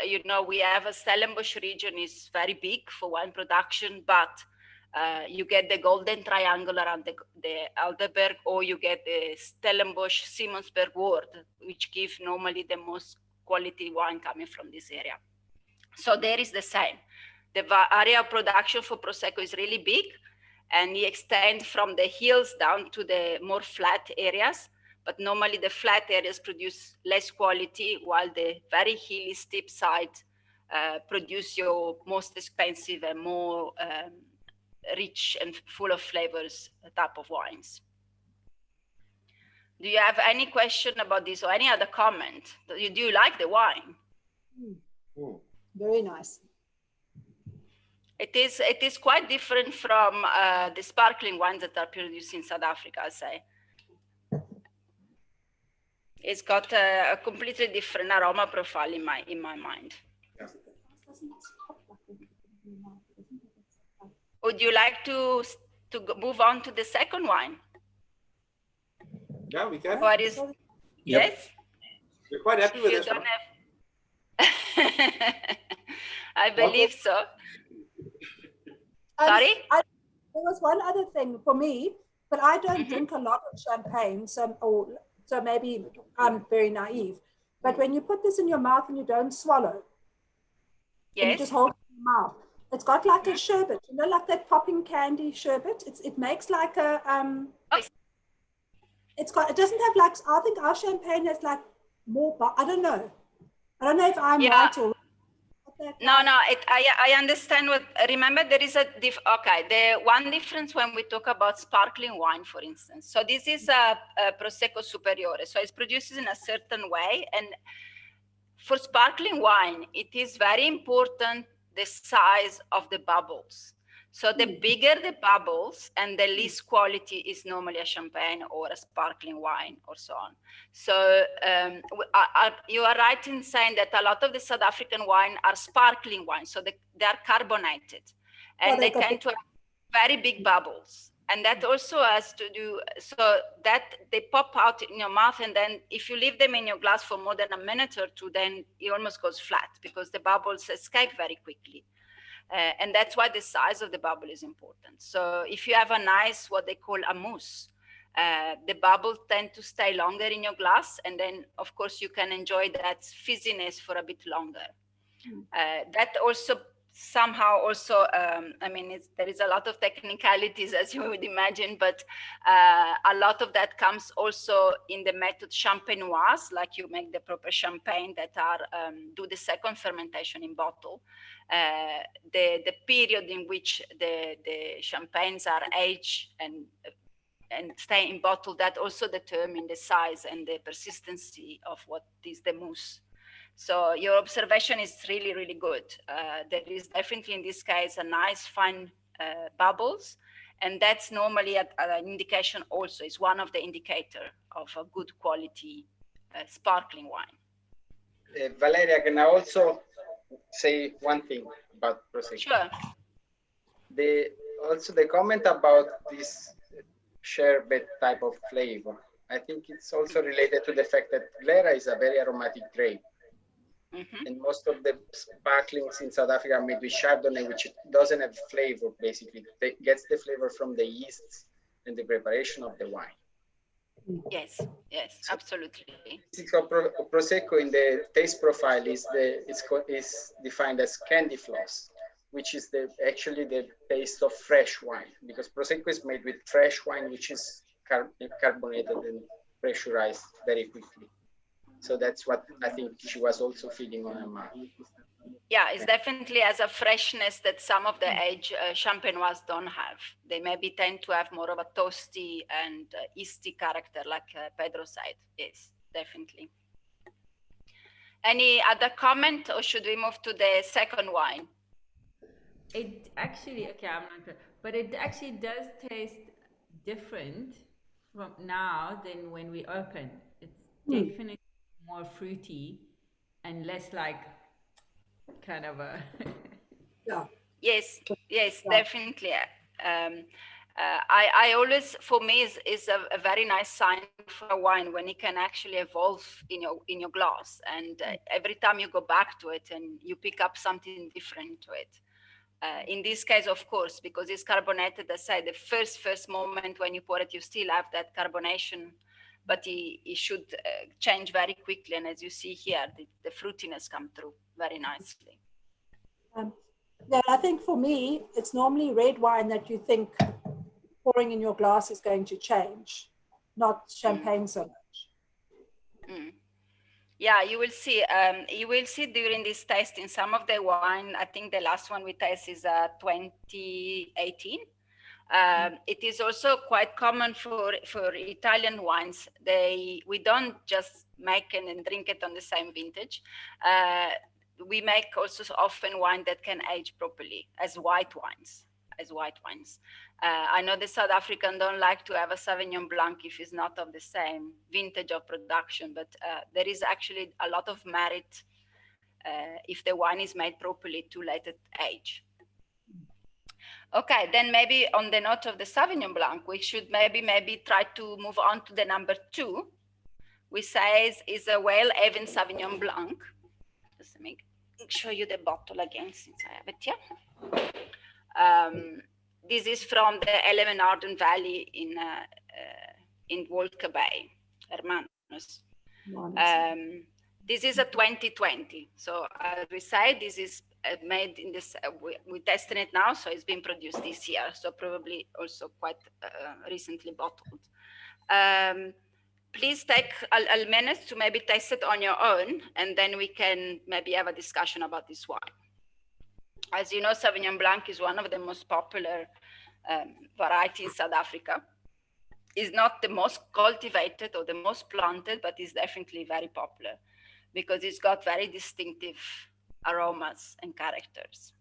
we have a Stellenbosch region is very big for wine production, but you get the Golden Triangle around the Alderberg, or you get the Stellenbosch Simonsberg ward, which give normally the most quality wine coming from this area. So there is the same. The area of production for Prosecco is really big, and it extends from the hills down to the more flat areas. But normally the flat areas produce less quality, while the very hilly, steep side produce your most expensive and more rich and full of flavors type of wines. Do you have any question about this or any other comment? Do you like the wine? Very nice. It is quite different from the sparkling wines that are produced in South Africa, I say. It's got a completely different aroma profile in my mind. Would you like to move on to the second wine? Yeah, we can. What is? Yes. We're quite happy with this one. I believe so. Sorry? There was one other thing for me, but I don't drink a lot of champagne, so maybe I'm very naive. But when you put this in your mouth and you don't swallow, you just hold it in your mouth. It's got like a sherbet, like that popping candy sherbet. It makes like a it doesn't have like, I think our champagne has like more, I don't know if I'm right or no, I understand remember there is the one difference when we talk about sparkling wine, for instance. So this is a Prosecco Superiore. So it's produced in a certain way. And for sparkling wine, it is very important the size of the bubbles. So the bigger the bubbles and the least quality is normally a champagne or a sparkling wine or so on. So you are right in saying that a lot of the South African wine are sparkling wine. So they are carbonated and they tend to have very big bubbles. And that also has to do, so that they pop out in your mouth, and then if you leave them in your glass for more than a minute or two, then it almost goes flat because the bubbles escape very quickly. And that's why the size of the bubble is important. So if you have a nice, what they call a mousse, the bubbles tend to stay longer in your glass, and then of course you can enjoy that fizziness for a bit longer. That also somehow also, I mean, there is a lot of technicalities as you would imagine, but a lot of that comes also in the method champenoise, like you make the proper champagne that are do the second fermentation in bottle. The period in which the champagnes are aged and stay in bottle, that also determine the size and the persistency of what is the mousse. So your observation is really, really good. There is definitely in this case a nice fine bubbles, and that's normally an indication also, is one of the indicator of a good quality sparkling wine. Valeria, can I also say one thing about Prosecco? Sure. Also the comment about this sherbet type of flavor, I think it's also related to the fact that Glera is a very aromatic grape. And most of the sparklings in South Africa are made with Chardonnay, which doesn't have flavor, basically. It gets the flavor from the yeasts and the preparation of the wine. Yes, yes, absolutely. Prosecco in the taste profile is defined as candy floss, which is actually the taste of fresh wine, because Prosecco is made with fresh wine, which is carbonated and pressurized very quickly. So that's what I think she was also feeling on her mouth. Yeah, it's definitely has a freshness that some of the aged champenoise don't have. They maybe tend to have more of a toasty and yeasty character, like Pedro said. Yes, definitely. Any other comment, or should we move to the second wine? It actually, okay, I'm not, but it actually does taste different from now than when we open. It's definitely more fruity and less like kind of a Yeah. Yes, yes, Yeah. definitely. I always, for me, is a very nice sign for a wine when it can actually evolve in your glass, and every time you go back to it and you pick up something different to it. In this case, of course, because it's carbonated, I say the first moment when you pour it, you still have that carbonation, but it should change very quickly. And as you see here, the fruitiness come through very nicely. Yeah, I think for me, it's normally red wine that you think pouring in your glass is going to change, not champagne so much. Yeah, you will see. You will see during this tasting some of the wine. I think the last one we taste is 2018. It is also quite common for Italian wines. We don't just make it and drink it on the same vintage. We make also often wine that can age properly as white wines. I know the South African don't like to have a Sauvignon Blanc if it's not of the same vintage of production, but there is actually a lot of merit if the wine is made properly to let it age. Okay, then maybe on the note of the Sauvignon Blanc, we should maybe try to move on to the number 2, which says is a well-even Sauvignon Blanc. Just let me show you the bottle again since I have it here. This is from the Eleven Arden Valley in Walker Bay, Hermanos. This is a 2020. So as we say, this is made in this, we're testing it now, so it's been produced this year, so probably also quite recently bottled. Please take a minute to maybe taste it on your own, and then we can maybe have a discussion about this wine. As you know, Sauvignon Blanc is one of the most popular varieties in South Africa. It's not the most cultivated or the most planted, but it's definitely very popular because it's got very distinctive aromas and characters.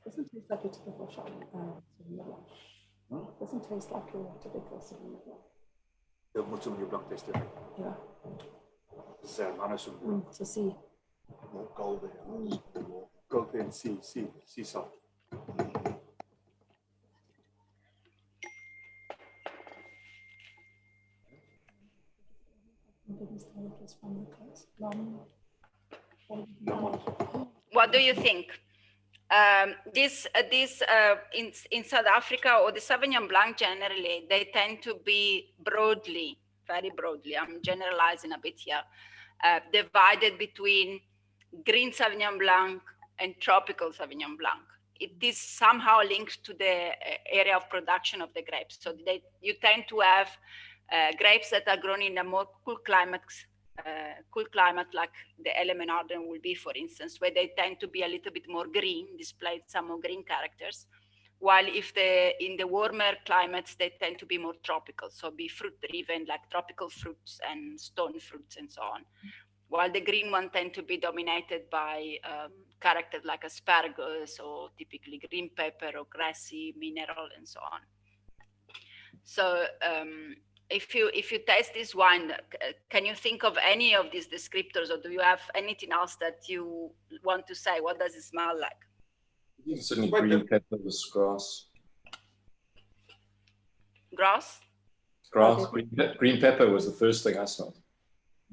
Doesn't taste like a typical Sauvignon Blanc. Doesn't taste like your typical Sauvignon Blanc. Heel moet Sauvignon Blanc testen. Ja. Hermanos. So see. More golden. Golden sea salt. What do you think? In South Africa, or the Sauvignon Blanc generally, they tend to be broadly, very broadly, I'm generalizing a bit here, divided between green Sauvignon Blanc and tropical Sauvignon Blanc. It is somehow linked to the area of production of the grapes. So you tend to have grapes that are grown in a more cool climate like the LM and Arden will be, for instance, where they tend to be a little bit more green, displayed some more green characters. While in the warmer climates, they tend to be more tropical, so be fruit driven, like tropical fruits and stone fruits and so on. While the green one tend to be dominated by characters like asparagus or typically green pepper or grassy mineral and so on. So if you taste this wine, can you think of any of these descriptors, or do you have anything else that you want to say? What does it smell like? It's certainly green pepper with grass. Grass? Grass, green pepper was the first thing I smelled.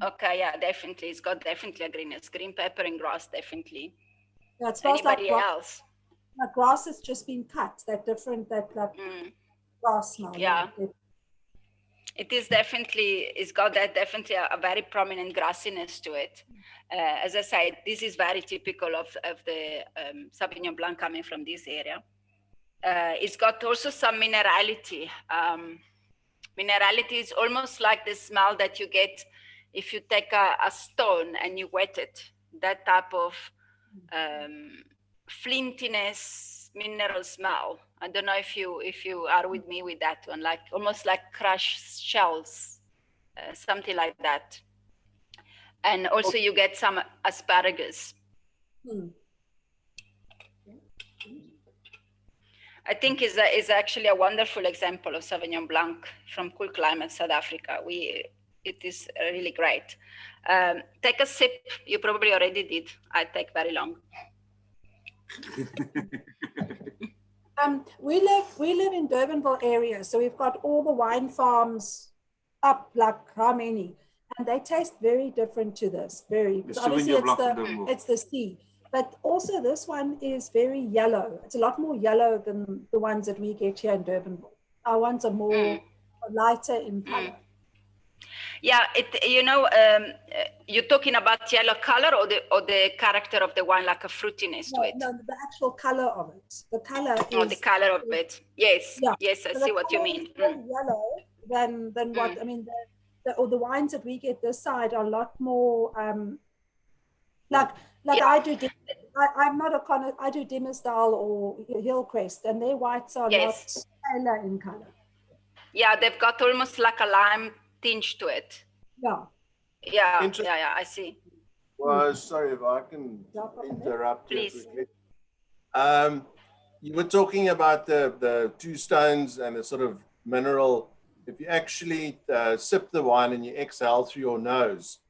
Okay, yeah, definitely. It's got definitely a greenness. Green pepper and grass, definitely. Yeah, it smells Anybody like else? Like grass has just been cut. That grass smell. Yeah. It is definitely, it's got that definitely a very prominent grassiness to it. As I said, this is very typical of the Sauvignon Blanc coming from this area. It's got also some minerality. Minerality is almost like the smell that you get if you take a stone and you wet it. That type of flintiness, mineral smell. I don't know if you are with me with that one, like almost like crushed shells, something like that. And also you get some asparagus. I think is actually a wonderful example of Sauvignon Blanc from cool climate South Africa. It is really great. Take a sip. You probably already did. I take very long. We live in Durbanville area, so we've got all the wine farms up, like how many, and they taste very different to this. Obviously it's the sea, but also this one is very yellow. It's a lot more yellow than the ones that we get here in Durbanville. Our ones are more lighter in color. Yeah, you're talking about yellow color or the character of the wine, like a fruitiness to it? No, the actual color of it. The color is... Oh, the color of it. Yes, yeah. Yes, I see what you mean. More yellow than what, I mean, the wines that we get this side are a lot more, I do Dimmersdal or Hillcrest, and their whites are a lot paler in color. Yeah, they've got almost like a lime tinge to it. Yeah, I see. Well, sorry if I can interrupt you. Please. You were talking about the two stones and the sort of mineral. If you actually sip the wine and you exhale through your nose,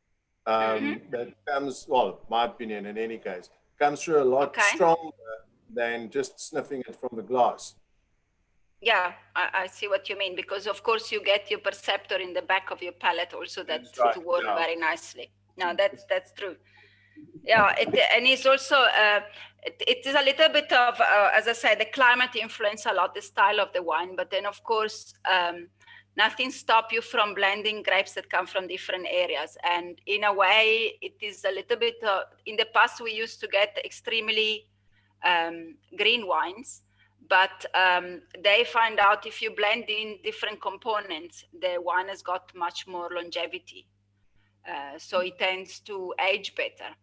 that comes, well, my opinion in any case, comes through a lot stronger than just sniffing it from the glass. Yeah, I see what you mean, because of course you get your perceptor in the back of your palate also that to work very nicely. No, that's true. Yeah, and it's also, it is a little bit of, as I said, the climate influence a lot the style of the wine, but then of course, nothing stops you from blending grapes that come from different areas. And in a way, it is a little bit, in the past we used to get extremely green wines, but they find out if you blend in different components, the wine has got much more longevity. So it tends to age better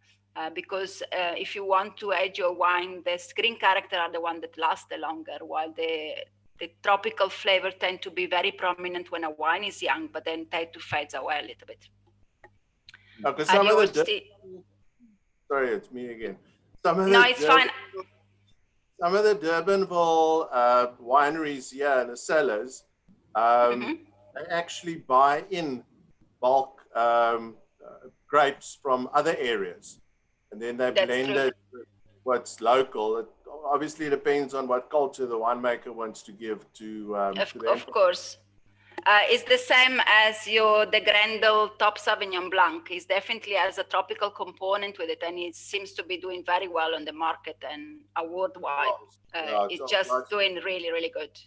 because if you want to age your wine, the green character are the one that last the longer, while the tropical flavor tend to be very prominent when a wine is young, but then tend to fade away a little bit. Okay, sorry, it's me again. It's fine. Some of the Durbanville wineries here in the cellars, they actually buy in bulk grapes from other areas, and then they blend it with what's local. It obviously depends on what culture the winemaker wants to give to of course. It's the same as the Grendel Top Sauvignon Blanc. It definitely has a tropical component with it, and it seems to be doing very well on the market and worldwide. It's just doing really, really good.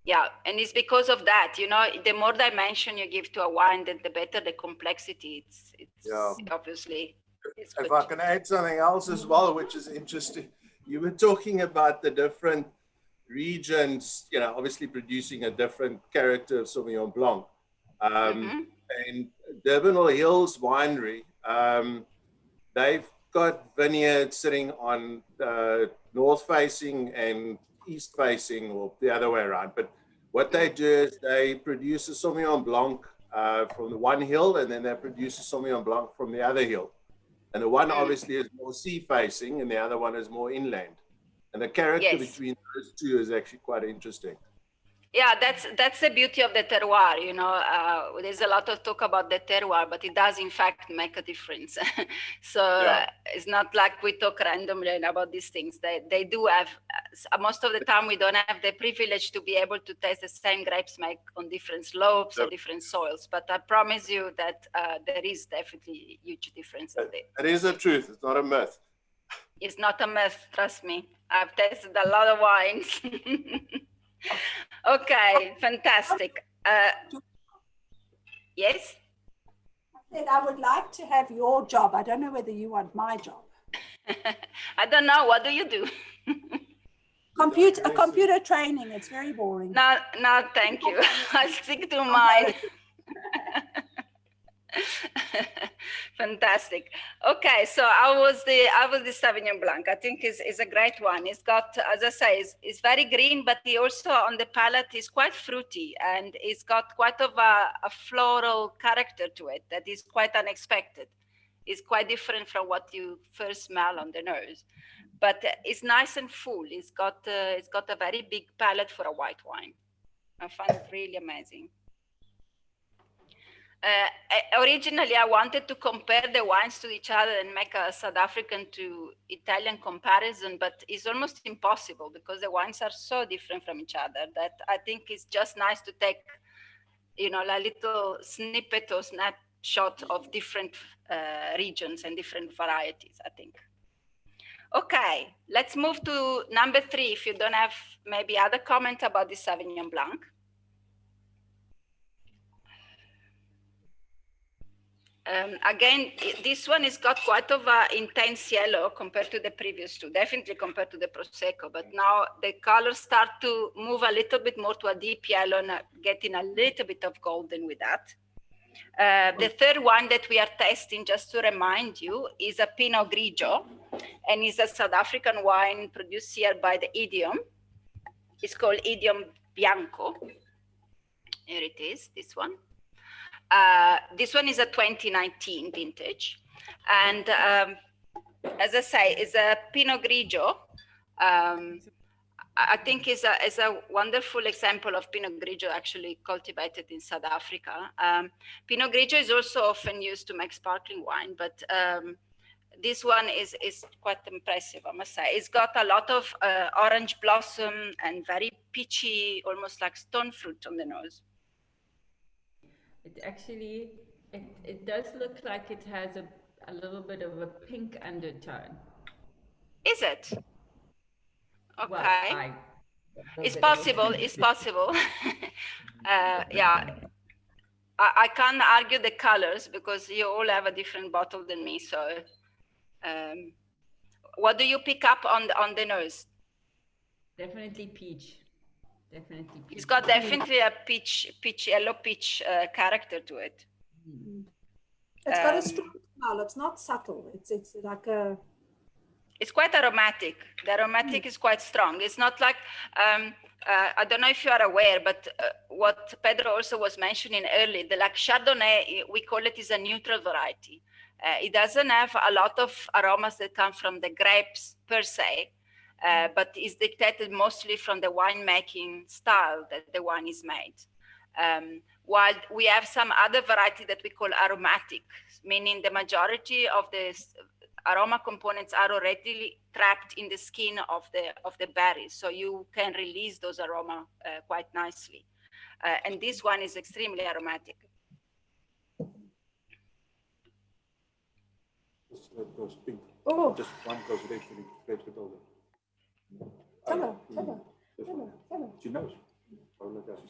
Yeah, and it's because of that, you know, the more dimension you give to a wine, the better the complexity. It's obviously. If I can add something else as well, which is interesting, you were talking about the different regions, you know, obviously producing a different character of Sauvignon Blanc. And Durbanville Hills Winery, they've got vineyards sitting on north-facing and east-facing, or the other way around. But what they do is they produce a Sauvignon Blanc from the one hill, and then they produce a Sauvignon Blanc from the other hill. And the one obviously is more sea-facing, and the other one is more inland. And the character between those two is actually quite interesting. Yeah, that's the beauty of the terroir. You know, there's a lot of talk about the terroir, but it does in fact make a difference. So it's not like we talk randomly about these things. They do have, most of the time we don't have the privilege to be able to taste the same grapes made on different slopes or different soils. But I promise you that there is definitely a huge difference. It is a truth. It's not a myth. It's not a myth, trust me. I've tasted a lot of wines. Okay, fantastic. Yes? I said I would like to have your job. I don't know whether you want my job. I don't know. What do you do? Computer training. It's very boring. No, thank you. I'll stick to mine. Fantastic. Okay, so I was the Sauvignon Blanc. I think is a great one. It's got, as I say, it's very green, but he also on the palate is quite fruity, and it's got quite of a floral character to it that is quite unexpected. It's quite different from what you first smell on the nose, but it's nice and full. It's got a very big palate for a white wine. I find it really amazing. Originally, I wanted to compare the wines to each other and make a South African to Italian comparison, but it's almost impossible because the wines are so different from each other that I think it's just nice to take, you know, a little snippet or snapshot of different regions and different varieties, I think. Okay, let's move to number 3. If you don't have maybe other comment about the Sauvignon Blanc. Again, this one has got quite of an intense yellow compared to the previous two, definitely compared to the Prosecco, but now the colors start to move a little bit more to a deep yellow and getting a little bit of golden with that. The third one that we are testing, just to remind you, is a Pinot Grigio, and is a South African wine produced here by the Idiom. It's called Idiom Bianco. Here it is, this one. This one is a 2019 vintage, and as I say, it's a Pinot Grigio. I think is a wonderful example of Pinot Grigio actually cultivated in South Africa. Pinot Grigio is also often used to make sparkling wine, but this one is quite impressive, I must say. It's got a lot of orange blossom and very peachy, almost like stone fruit on the nose. It actually, it does look like it has a little bit of a pink undertone. Is it? Okay. Well, it's possible, it's possible. Yeah, I can't argue the colors because you all have a different bottle than me. So what do you pick up on the nose? Definitely peach. Definitely peach. It's got definitely a yellow peach character to it. It's got a strong smell. It's not subtle. It's like a. It's quite aromatic. The aromatic is quite strong. It's not like I don't know if you are aware, but what Pedro also was mentioning earlier, the like Chardonnay, we call it is a neutral variety. It doesn't have a lot of aromas that come from the grapes per se. But is dictated mostly from the winemaking style that the wine is made. While we have some other variety that we call aromatic, meaning the majority of the aroma components are already trapped in the skin of the berries, so you can release those aroma quite nicely. And this one is extremely aromatic. That goes pink. Oh, Just one goes red and it grapes with all tell her. She knows.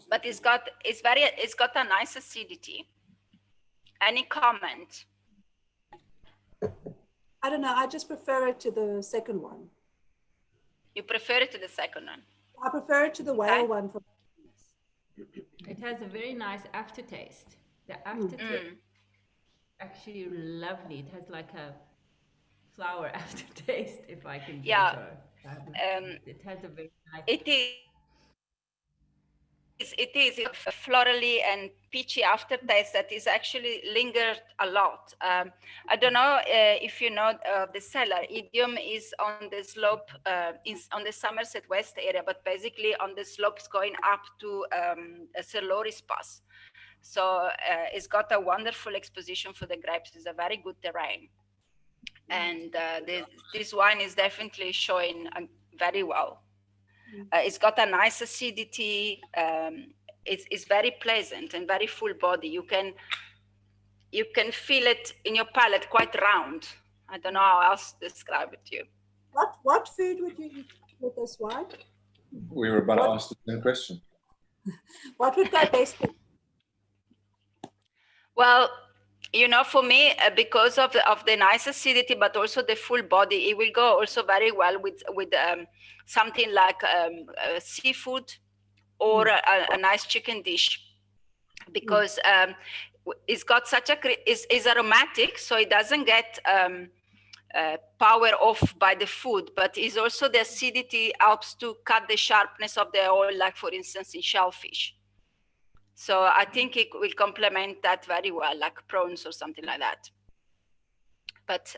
But it's got a nice acidity. Any comment? I don't know. I just prefer it to the second one. You prefer it to the second one? I prefer it to the whale one. It has a very nice aftertaste. The aftertaste actually lovely. It has like a flower aftertaste, if I can. Yeah. It has a very nice. It is a florally and peachy aftertaste that is actually lingered a lot. I don't know if you know the cellar. Idiom is on the slope, is on the Somerset West area, but basically on the slopes going up to Sir Lorry's Pass. So it's got a wonderful exposition for the grapes. It's a very good terrain. And this wine is definitely showing very well. It's got a nice acidity. It's very pleasant and very full body. You can feel it in your palate, quite round. I don't know how else to describe it to you. What food would you eat with this wine? We were about to ask the same question. What would go best? Well, you know, for me, because of the nice acidity, but also the full body, it will go also very well with something like seafood or a nice chicken dish, because it's got such is aromatic, so it doesn't get power off by the food, but is also the acidity helps to cut the sharpness of the oil, like for instance in shellfish. So I think it will complement that very well, like prawns or something like that. But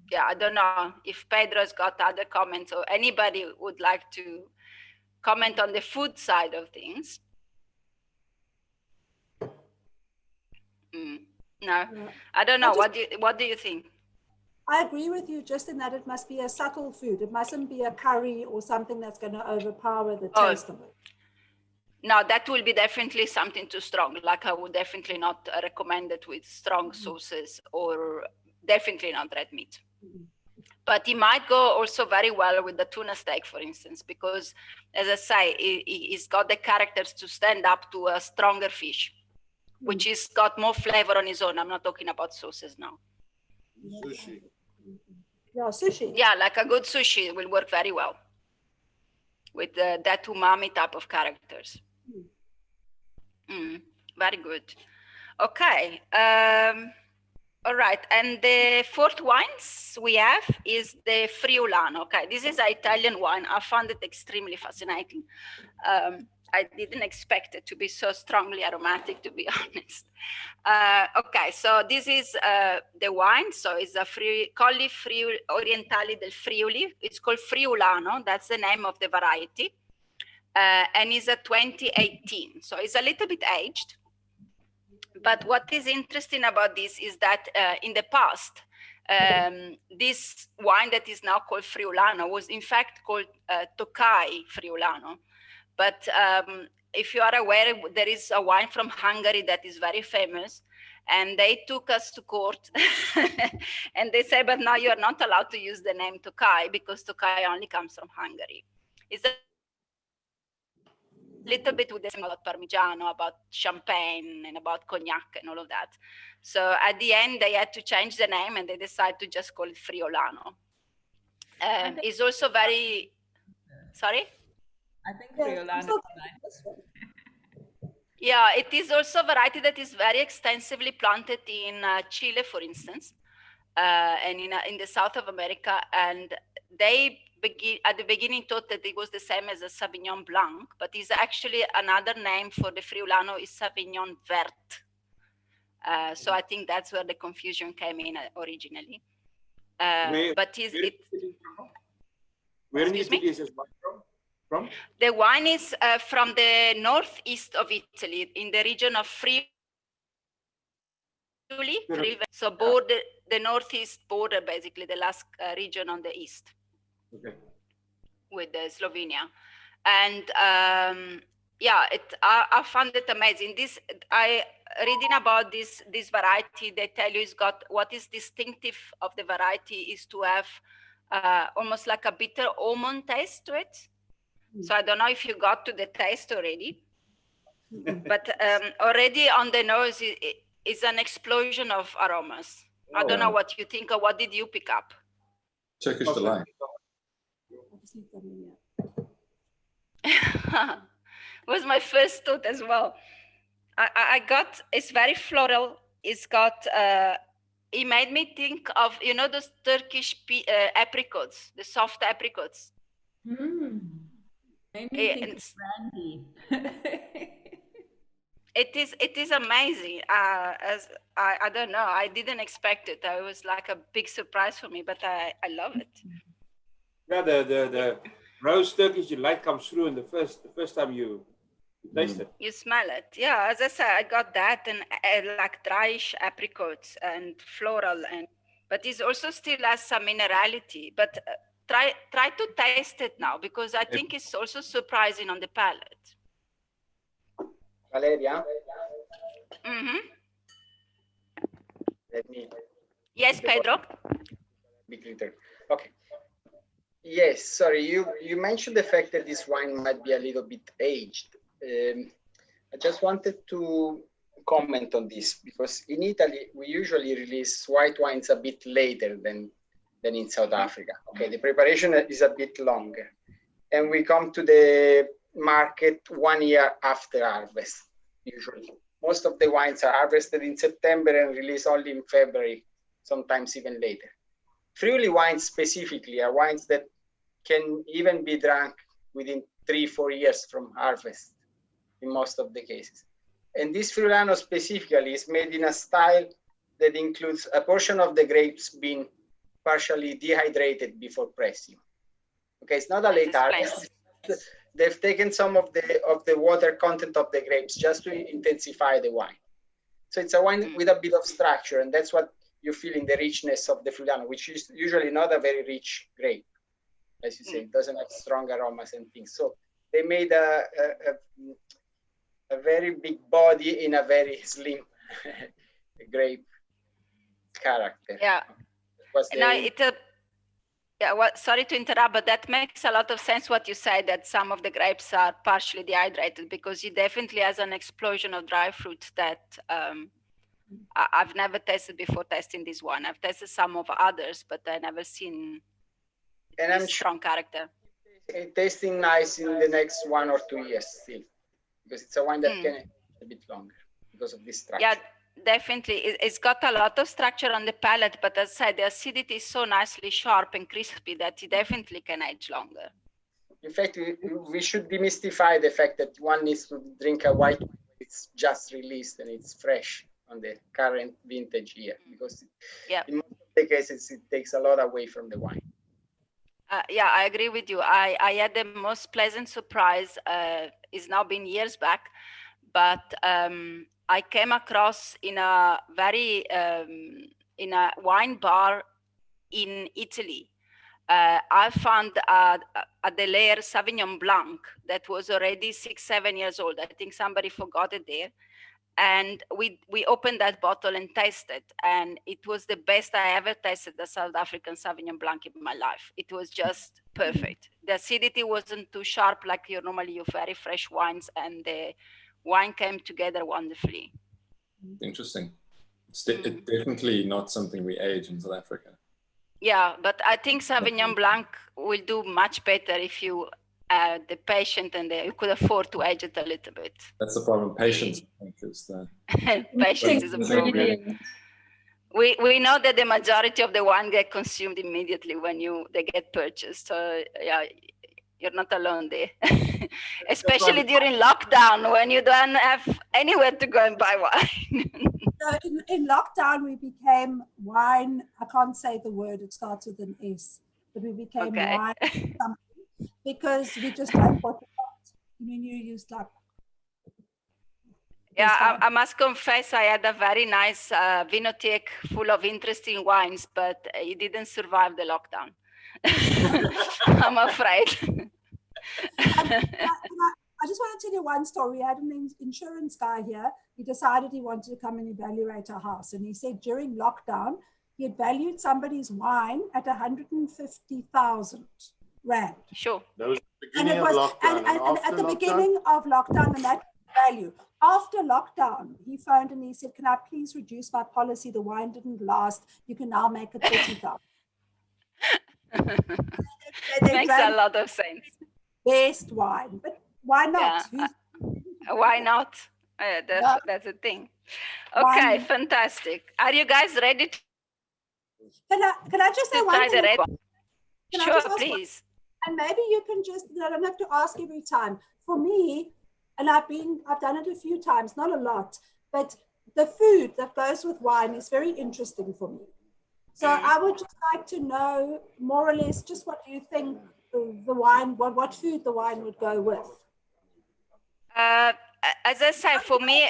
yeah, I don't know if Pedro's got other comments or anybody would like to comment on the food side of things. No, I don't know. What do you think? I agree with you, just in that it must be a subtle food. It mustn't be a curry or something that's going to overpower the taste of it. No, that will be definitely something too strong. Like I would definitely not recommend it with strong sauces, or definitely not red meat. But it might go also very well with the tuna steak, for instance, because as I say, it's got the characters to stand up to a stronger fish, which is got more flavor on its own. I'm not talking about sauces now. Sushi. Yeah, sushi. Yeah, like a good sushi will work very well with that umami type of characters. Very good. Okay. All right. And the fourth wines we have is the Friulano. Okay. This is an Italian wine. I found it extremely fascinating. I didn't expect it to be so strongly aromatic, to be honest. Okay. So this is the wine. So it's a Colli Orientali del Friuli. It's called Friulano. That's the name of the variety. And it's a 2018. So it's a little bit aged. But what is interesting about this is that in the past, this wine that is now called Friulano was in fact called Tokai Friulano. But if you are aware, there is a wine from Hungary that is very famous. And they took us to court and they said, but now you are not allowed to use the name Tokai because Tokai only comes from Hungary. It's a little bit with the same about Parmigiano, about champagne and about cognac and all of that. So at the end, they had to change the name and they decided to just call it Friulano. It's also very, sorry? I think Friulano is nice. Yeah, it is also a variety that is very extensively planted in Chile, for instance, and in the south of America. And they at the beginning thought that it was the same as a Sauvignon Blanc, but it's actually another name for the Friulano is Sauvignon Vert. So I think that's where the confusion came in originally. Where in Italy is this wine from? The wine is from the northeast of Italy, in the region of Friuli. So the northeast border, basically the last region on the east. Okay. With Slovenia. And Yeah, I found it amazing. I reading about this variety. They tell you it's got what is distinctive of the variety is to have almost like a bitter almond taste to it. So I don't know if you got to the taste already, but already on the nose is an explosion of aromas. I don't know what you think, or what did you pick up? Turkish delight. Was my first thought as well. I got, it's very floral. It's got, it made me think of, you know, those Turkish apricots, the soft apricots. Made me think of brandy. It is amazing. As I don't know, I didn't expect it. It was like a big surprise for me, but I love it. Yeah, the rose Turkish delight comes through in the first time you taste it. You smell it, yeah. As I said, I got that and like dryish apricots and floral, but it also still has some minerality. But try to taste it now, because I think it's also surprising on the palate. Valeria? Let me. Yes, Pedro? Big liter. Okay. Yes, sorry, you mentioned the fact that this wine might be a little bit aged. I just wanted to comment on this, because in Italy, we usually release white wines a bit later than in South Africa. Okay, the preparation is a bit longer. And we come to the market 1 year after harvest, usually. Most of the wines are harvested in September and released only in February, sometimes even later. Friuli wines specifically are wines that can even be drunk within 3-4 years from harvest in most of the cases. And this Friulano specifically is made in a style that includes a portion of the grapes being partially dehydrated before pressing. Okay, it's not a late harvest. They've taken some of the water content of the grapes just to intensify the wine. So it's a wine with a bit of structure, and that's what you feel in the richness of the Friulano, which is usually not a very rich grape. As you say, it doesn't have strong aromas and things. So they made a very big body in a very slim grape character. Yeah. Well, sorry to interrupt, but that makes a lot of sense what you said, that some of the grapes are partially dehydrated, because it definitely has an explosion of dry fruit that I've never tasted before tasting this one. I've tasted some of others, but I never seen this strong character. It's tasting nice in the next 1 or 2 years still, because it's a wine that can a bit longer because of this structure. Yeah, definitely. It's got a lot of structure on the palate, but as I said, the acidity is so nicely sharp and crispy that it definitely can age longer. In fact, we should demystify the fact that one needs to drink a white wine. It's just released and it's fresh on the current vintage year, because in most of the cases, it takes a lot away from the wine. Yeah, I agree with you. I had the most pleasant surprise. It's now been years back, but I came across in a very in a wine bar in Italy. I found a Delaire Sauvignon Blanc that was already 6-7 years old. I think somebody forgot it there. And we opened that bottle and tasted, and it was the best I ever tasted the South African Sauvignon Blanc in my life. It was just perfect. The acidity wasn't too sharp like you normally use very fresh wines, and the wine came together wonderfully. Interesting. It's definitely not something we age in South Africa. Yeah, but I think Sauvignon Blanc will do much better if you the patient and you could afford to age it a little bit. That's the problem. Patience, I think, is the patience is a problem. We know that the majority of the wine get consumed immediately when they get purchased. So yeah, you're not alone there. Especially during lockdown when you don't have anywhere to go and buy wine. So in lockdown, we became wine. I can't say the word. It starts with an S, but we became wine something, because we just like what you used up. Yeah, I must confess, I had a very nice vinotheque full of interesting wines, but it didn't survive the lockdown. I'm afraid. I just want to tell you one story. We had an insurance guy here. He decided he wanted to come and evaluate our house. And he said during lockdown, he had valued somebody's wine at 150,000 Rand. Sure. That was the And beginning it of was, lockdown. and after at the lockdown? beginning of lockdown, and that value. After lockdown, he phoned and he said, can I please reduce my policy? The wine didn't last. You can now make it 30,000. Makes a lot of sense. Best wine, but why not? Yeah. Why not? That's the thing. Okay, fantastic. Are you guys ready to Can I just say one try the thing? red one? Can I Sure, just ask please. and maybe you can just, I don't have to ask every time. For me, and I've done it a few times, not a lot, but the food that goes with wine is very interesting for me. So I would just like to know more or less just what you think the wine, what food the wine would go with. As I said, for me,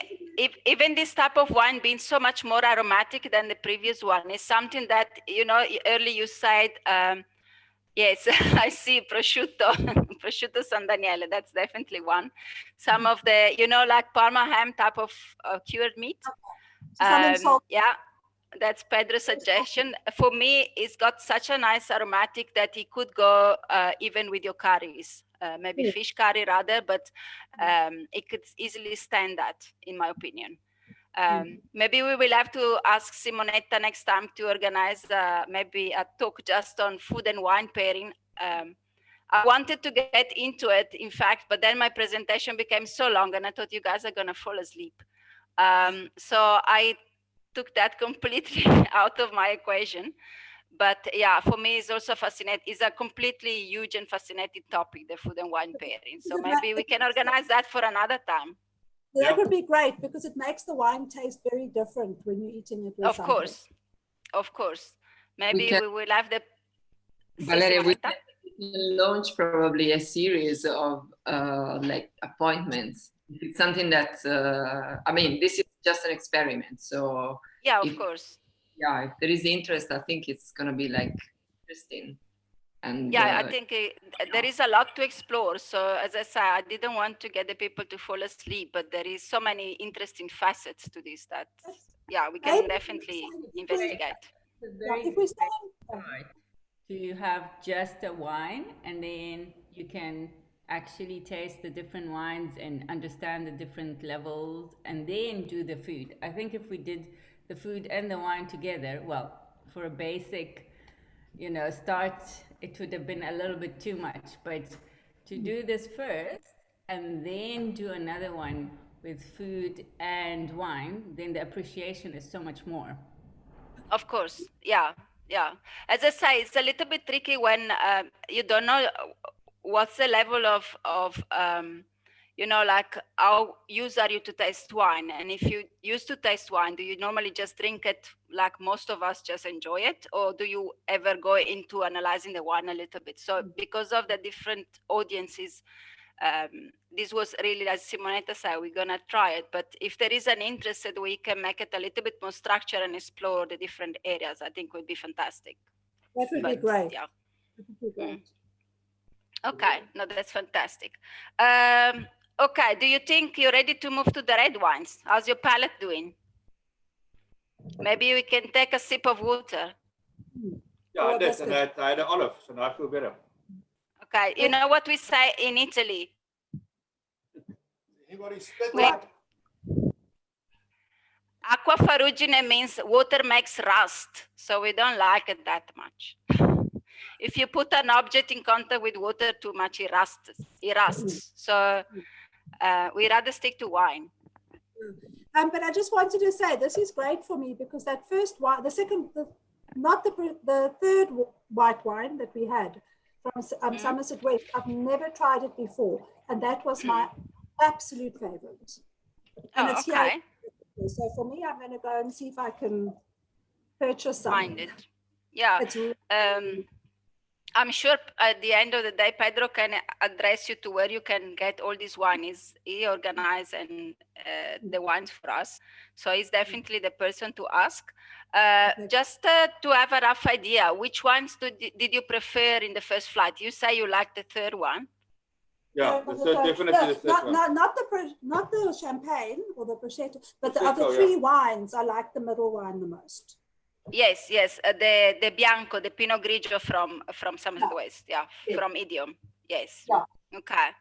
even this type of wine being so much more aromatic than the previous one is something that, you know, earlier you said, yes, I see prosciutto, prosciutto San Daniele, that's definitely one. Some of the, you know, like Parma ham type of cured meat. Yeah, that's Pedro's suggestion. For me, it's got such a nice aromatic that it could go even with your curries. Maybe fish curry rather, but it could easily stand that, in my opinion. Maybe we will have to ask Simonetta next time to organize maybe a talk just on food and wine pairing. I wanted to get into it, in fact, but then my presentation became so long and I thought you guys are going to fall asleep. So I took that completely out of my equation. But yeah, for me, it's also fascinating. It's a completely huge and fascinating topic, the food and wine pairing. So maybe we can organize that for another time. That would be great because it makes the wine taste very different when you're eating it with Of course. Of course. Maybe we will have the... Valeria, we can launch probably a series of like appointments. It's something that, I mean, this is just an experiment. So yeah, of course. Yeah, if there is interest, I think it's going to be like interesting. And yeah, I think there is a lot to explore. So as I said, I didn't want to get the people to fall asleep, but there is so many interesting facets to this that, yeah, we can definitely investigate. If we to have just a wine, and then you can actually taste the different wines and understand the different levels, and then do the food. I think if we did the food and the wine together, well, for a basic, you know, start, it would have been a little bit too much. But to do this first and then do another one with food and wine, then the appreciation is so much more. Of course, yeah, yeah. As I say, it's a little bit tricky when you don't know what's the level of you know, like how used are you to taste wine? And if you used to taste wine, do you normally just drink it like most of us just enjoy it? Or do you ever go into analyzing the wine a little bit? So because of the different audiences, this was really, as Simonetta said, we're going to try it. But if there is an interest that we can make it a little bit more structured and explore the different areas, I think would be fantastic. That would be great. Yeah. That would be great. Okay, no, that's fantastic. Okay, do you think you're ready to move to the red wines? How's your palate doing? Maybe we can take a sip of water. Yeah, I did, and I had an olive, so now I feel better. Okay, you know what we say in Italy? Anybody spit that? Acqua farugine means water makes rust, so we don't like it that much. If you put an object in contact with water too much, it rusts. So we rather stick to wine. But I just wanted to say this is great for me because that first wine, the third white wine that we had from Somerset West, I've never tried it before, and that was my absolute favorite. And it's okay. Here. So for me, I'm going to go and see if I can purchase some. Find it. Yeah. I'm sure at the end of the day, Pedro can address you to where you can get all these wines. He organized and the wines for us. So he's definitely the person to ask. Just to have a rough idea, which wines did you prefer in the first flight? You say you liked the third one. Yeah, definitely the third one. Not the champagne or the prosecco, but of the Prosecco, three wines, I like the middle wine the most. Yes, the Bianco, the Pinot Grigio from Somerset West, from Idiom, yes. Yeah. Okay.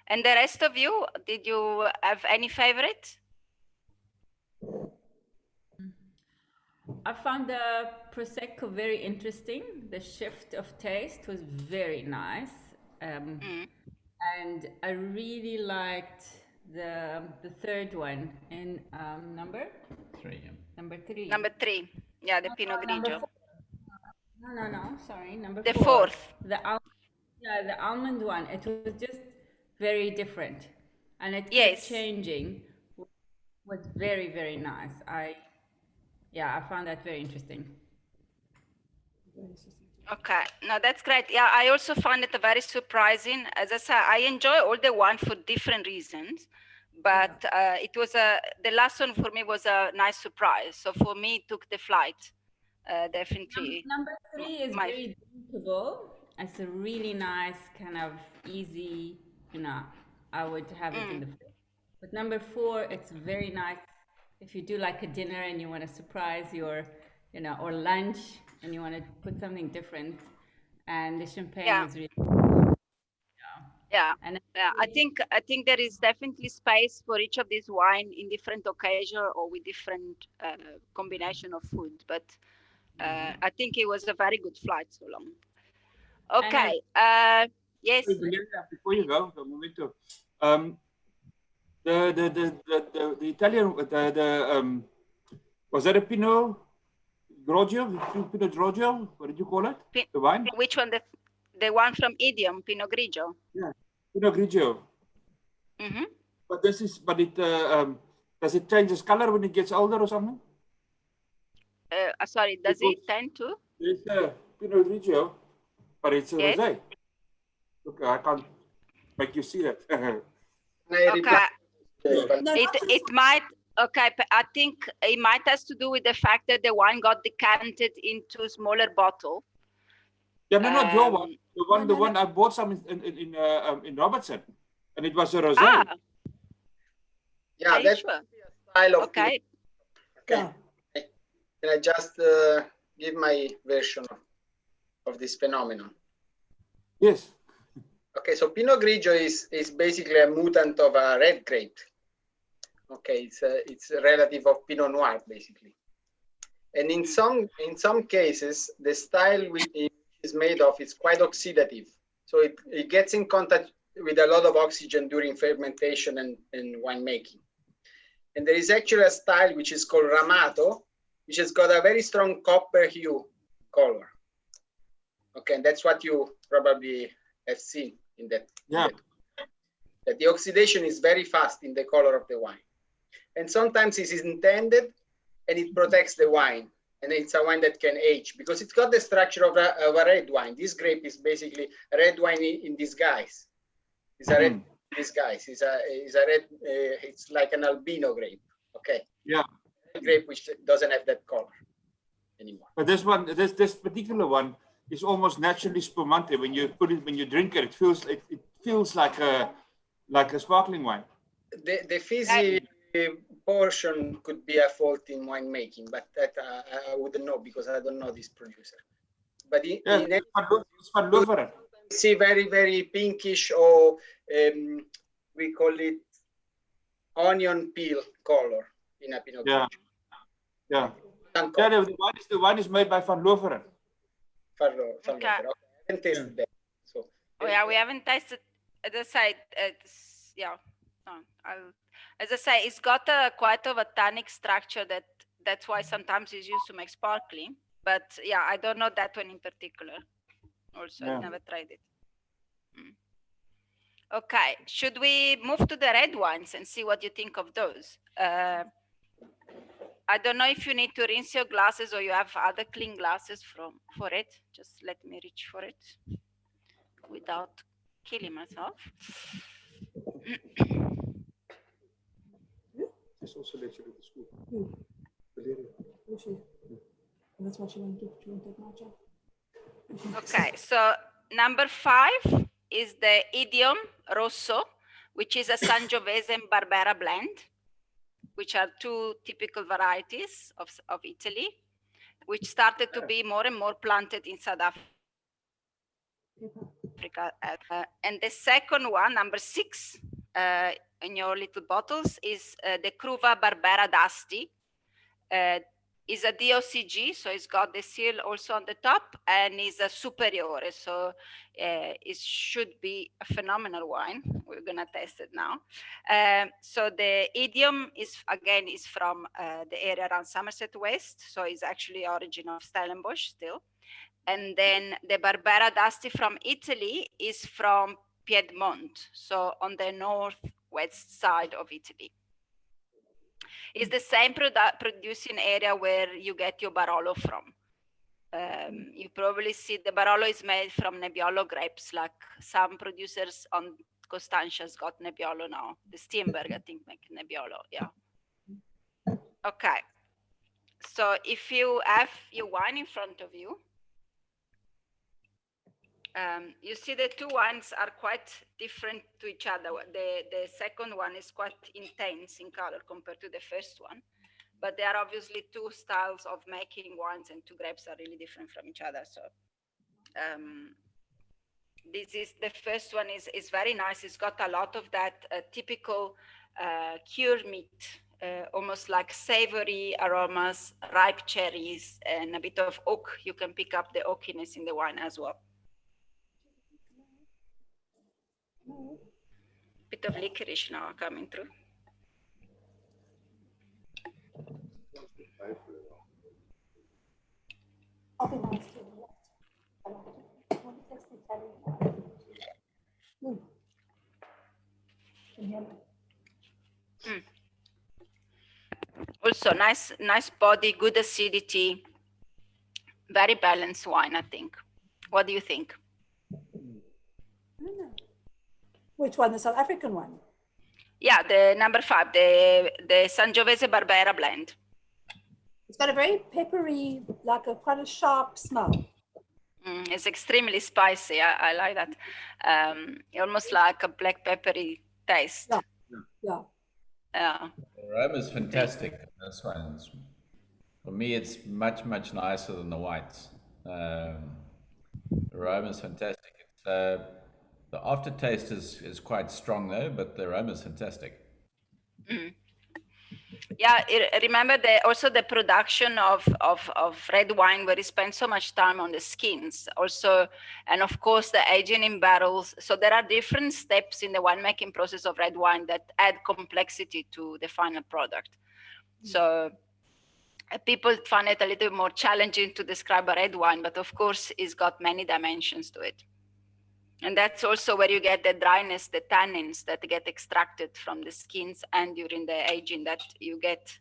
And the rest of you, did you have any favorite? I found the Prosecco very interesting. The shift of taste was very nice. And I really liked the third one in number 3. Number 3. Number 3, yeah, the Pinot Grigio. No, sorry, number 4. The fourth. The almond one. It was just very different, and it kept changing. Was very, very nice. I found that very interesting. Okay, no, that's great. Yeah, I also found it very surprising. As I said, I enjoy all the wine for different reasons, but it was the last one for me was a nice surprise. So for me, it took the flight, definitely. Number 3 is very drinkable. It's a really nice kind of easy, I would have it in the fridge. But number 4, it's very nice if you do like a dinner and you want to surprise your, or lunch and you want to put something different. And the champagne is really I think there is definitely space for each of these wine in different occasion or with different combination of food. But I think it was a very good flight so long. Okay. Yes. Before you go, Momento. The Italian, was that a Pinot Grigio? Pinot Grigio? What did you call it? The wine? Which one? The one from Idiom, Pinot Grigio. Yeah, Pinot Grigio. But does it change its color when it gets older or something? Sorry, does it tend to? It's a Pinot Grigio, but it's a rosé. Okay, I can't make you see that. Okay. It might. Okay, but I think it might have to do with the fact that the wine got decanted into smaller bottle. Yeah, no, not your one. The one I bought some in Robertson, and it was a rosé. Yeah, that's a style of. Okay. Okay. Can I just give my version of this phenomenon? Yes. Okay, so Pinot Grigio is basically a mutant of a red grape. Okay, it's a relative of Pinot Noir basically, and in some cases the style which is made of is quite oxidative, so it gets in contact with a lot of oxygen during fermentation and winemaking. And there is actually a style which is called Ramato, which has got a very strong copper hue color. Okay, and that's what you probably have seen in that. Yeah. That the oxidation is very fast in the color of the wine. And sometimes it is intended and it protects the wine. And it's a wine that can age because it's got the structure of a red wine. This grape is basically a red wine in disguise. It's a red disguise. It's a red, it's like an albino grape. Okay. Yeah. A grape which doesn't have that color anymore. But this one, this particular one is almost naturally spumante. When you put it, when you drink it, it feels like a sparkling wine. The fizzy portion could be a fault in winemaking, but that I wouldn't know because I don't know this producer. But see very, very pinkish, or we call it onion peel color in a Pinot Grigio. Yeah. The wine is made by Van Loveren. Okay. I haven't tasted that. So. Oh yeah, we haven't tasted. As I say, as I say, it's got quite of a tannic structure that's why sometimes it's used to make sparkling. But yeah, I don't know that one in particular. Also, I've never tried it. Okay, should we move to the red wines and see what you think of those? I don't know if you need to rinse your glasses or you have other clean glasses for it. Just let me reach for it without killing myself. It's also lecture at the school. Valeria. That's what she won't do. She won't take my job. Okay, so number 5 is the Idiom Rosso, which is a Sangiovese and Barbera blend, which are two typical varieties of Italy, which started to be more and more planted in South Africa. And the second one, number 6, in your little bottles, is the Cruva Barbera d'Asti. Is a DOCG, so it's got the seal also on the top, and is a Superiore, so it should be a phenomenal wine. We're gonna test it now. So the Idiom is from the area around Somerset West, so it's actually origin of Stellenbosch still. And then the Barbera d'Asti from Italy is from Piedmont, so on the northwest side of Italy. It's the same producing area where you get your Barolo from. You probably see the Barolo is made from Nebbiolo grapes, like some producers on Costanza's got Nebbiolo now. The Steenberg, I think, make Nebbiolo, yeah. Okay, so if you have your wine in front of you, you see the two wines are quite different to each other. The second one is quite intense in color compared to the first one, but there are obviously two styles of making wines, and two grapes are really different from each other. So this is the first one is very nice. It's got a lot of that typical cured meat, almost like savory aromas, ripe cherries, and a bit of oak. You can pick up the oakiness in the wine as well. Bit of licorice now coming through. Also nice body, good acidity, very balanced wine, I think. What do you think? Which one? The South African one? Yeah, the number 5, the Sangiovese Barbera blend. It's got a very peppery, like quite a sharp smell. It's extremely spicy. I like that. Almost like a black peppery taste. Yeah. The aroma is fantastic. This one, for me, it's much nicer than the whites. The aroma is fantastic. It's, the aftertaste is quite strong though, but the aroma is fantastic. Yeah, remember also the production of red wine, where you spend so much time on the skins also, and of course the aging in barrels. So there are different steps in the winemaking process of red wine that add complexity to the final product. So people find it a little more challenging to describe a red wine, but of course it's got many dimensions to it. And that's also where you get the dryness, the tannins that get extracted from the skins, and during the aging that you get,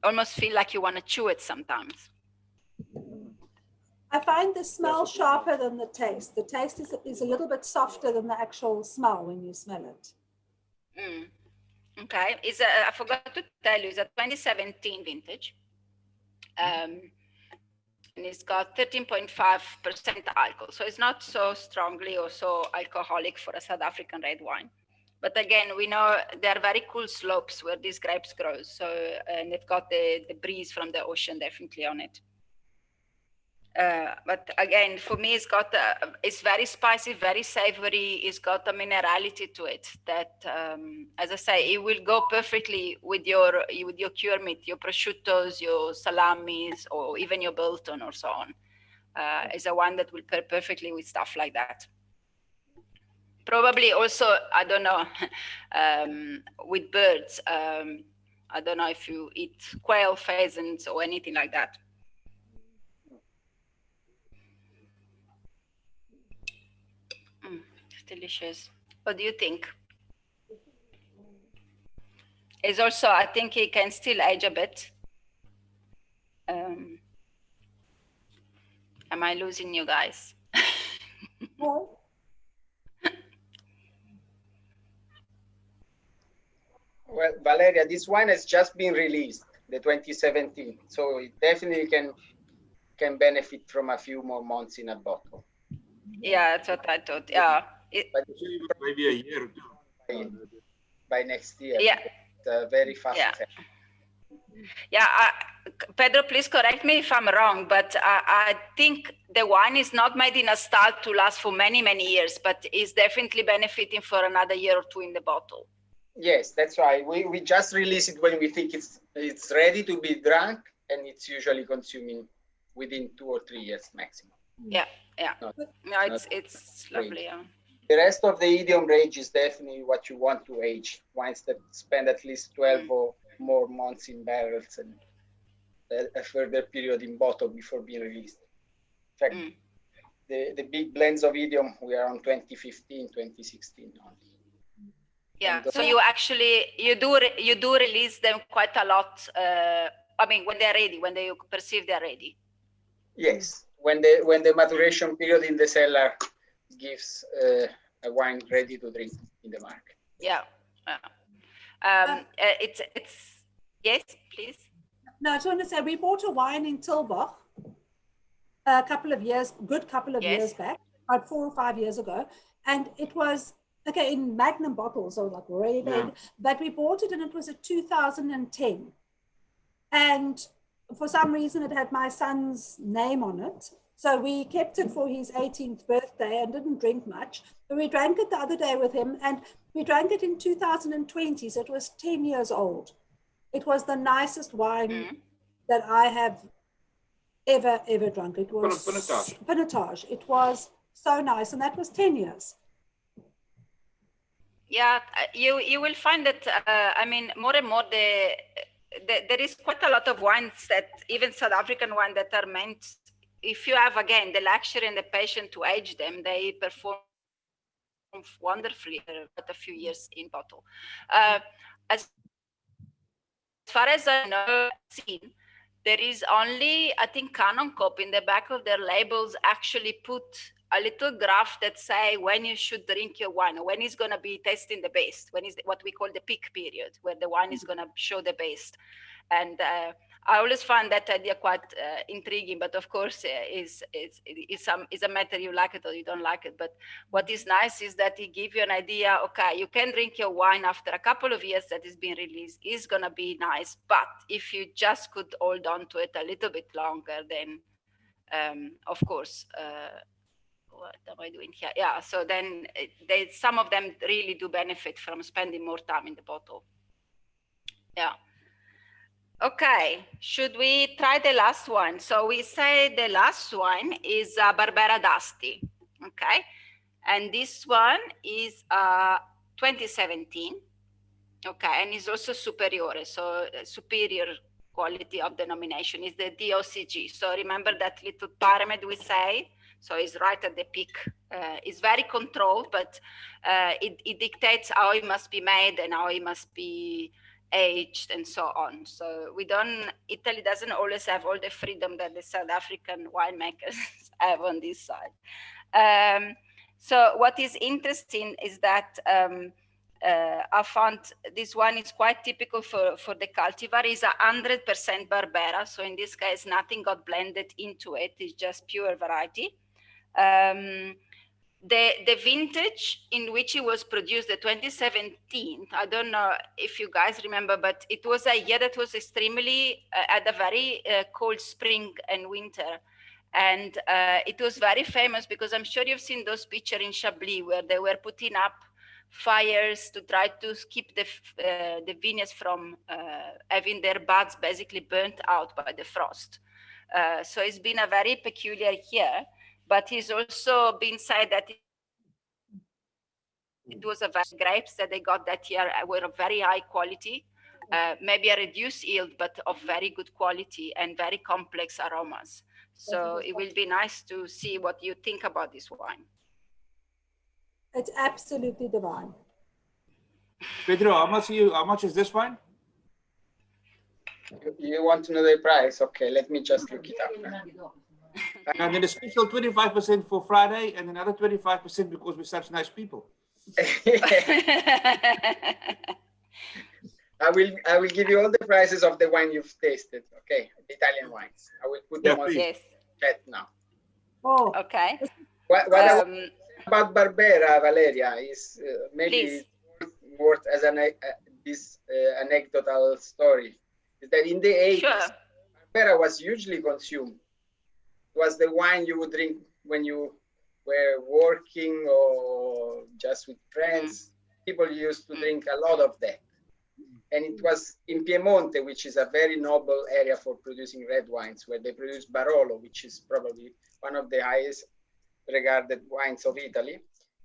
almost feel like you want to chew it sometimes. I find the smell sharper than the taste. The taste is a little bit softer than the actual smell when you smell it. Okay, I forgot to tell you, it's a 2017 vintage. And it's got 13.5% alcohol. So it's not so strongly or so alcoholic for a South African red wine. But again, we know there are very cool slopes where these grapes grow. So, and they've got the breeze from the ocean definitely on it. But again, for me, it's very spicy, very savory. It's got a minerality to it that, as I say, it will go perfectly with your cured meat, your prosciuttos, your salamis, or even your biltong or so on. It's a one that will pair perfectly with stuff like that. Probably also, I don't know, with birds. I don't know if you eat quail, pheasants, or anything like that. Delicious. What do you think? It's also, I think it can still age a bit. Am I losing you guys? Well, Valeria, this wine has just been released, the 2017, so it definitely can benefit from a few more months in a bottle. Yeah, that's what I thought. Yeah. But maybe a year or two. By next year. Yeah. Very fast. Yeah. Yeah, Pedro, please correct me if I'm wrong, but I think the wine is not made in a style to last for many, many years, but is definitely benefiting for another year or two in the bottle. Yes, that's right. We just release it when we think it's ready to be drunk, and it's usually consuming within 2 or 3 years maximum. Yeah, yeah. No, it's lovely. Yeah. The rest of the idiom range is definitely what you want to age. Wines that spend at least 12 or more months in barrels and a further period in bottle before being released. In fact, the big blends of idiom, we are on 2015, 2016 only. Yeah, so you do release them quite a lot. I mean, when they're ready, when you perceive they're ready. Yes, when the maturation period in the cellar gives a wine ready to drink in the market. Yeah. It's yes, please. No, I just want to say we bought a wine in Tilbach a couple of years back, about 4 or 5 years ago, and it was in magnum bottles, so like really big. But we bought it and it was a 2010, and for some reason it had my son's name on it. So we kept it for his 18th birthday and didn't drink much. But we drank it the other day with him, and we drank it in 2020, so it was 10 years old. It was the nicest wine that I have ever drunk. It was Pinotage. It was so nice, and that was 10 years. Yeah, you will find that, I mean, more and more there is quite a lot of wines that, even South African wine, that are meant, if you have, again, the luxury and the patience to age them, they perform wonderfully for a few years in bottle. As far as I know, there is only, I think, Canon Cop in the back of their labels actually put a little graph that say when you should drink your wine, or when it's going to be tasting the best, when is what we call the peak period, where the wine is going to show the best. And I always find that idea quite intriguing, but of course is a matter you like it or you don't like it. But what is nice is that it gives you an idea, okay, you can drink your wine after a couple of years that it's been released, is going to be nice. But if you just could hold on to it a little bit longer, then of course, what am I doing here? Yeah, so then some of them really do benefit from spending more time in the bottle. Yeah. Okay, should we try the last one? So we say the last one is Barbera Dusty, okay? And this one is 2017, okay? And it's also Superiore, so superior quality of denomination is the DOCG. So remember that little pyramid we say? So it's right at the peak. It's very controlled, but it dictates how it must be made and how it must be aged and so on. So Italy doesn't always have all the freedom that the South African winemakers have on this side. So what is interesting is that I found this one is quite typical for the cultivar. Is 100% Barbera. So in this case, nothing got blended into it. It's just pure variety. The vintage in which it was produced, the 2017, I don't know if you guys remember, but it was a year that was extremely, at a very cold spring and winter. And it was very famous because I'm sure you've seen those pictures in Chablis where they were putting up fires to try to keep the vineyards from having their buds basically burnt out by the frost. So it's been a very peculiar year. But it's also been said that it was a grapes that they got that year were of very high quality, maybe a reduced yield, but of very good quality and very complex aromas. So it will be nice to see what you think about this wine. It's absolutely divine. Pedro, how much is this wine? You want to know the price? Okay, let me just look it up. And then a special 25% for Friday and another 25% because we're such nice people. I will give you all the prices of the wine you've tasted. Okay, Italian wines. I will put them on the chat now. Oh, okay. What I want to say about Barbera, Valeria, is maybe worth as this anecdotal story, is that in the 80s, Barbera was hugely consumed. It was the wine you would drink when you were working or just with friends. People used to drink a lot of that. And it was in Piemonte, which is a very noble area for producing red wines, where they produce Barolo, which is probably one of the highest regarded wines of Italy.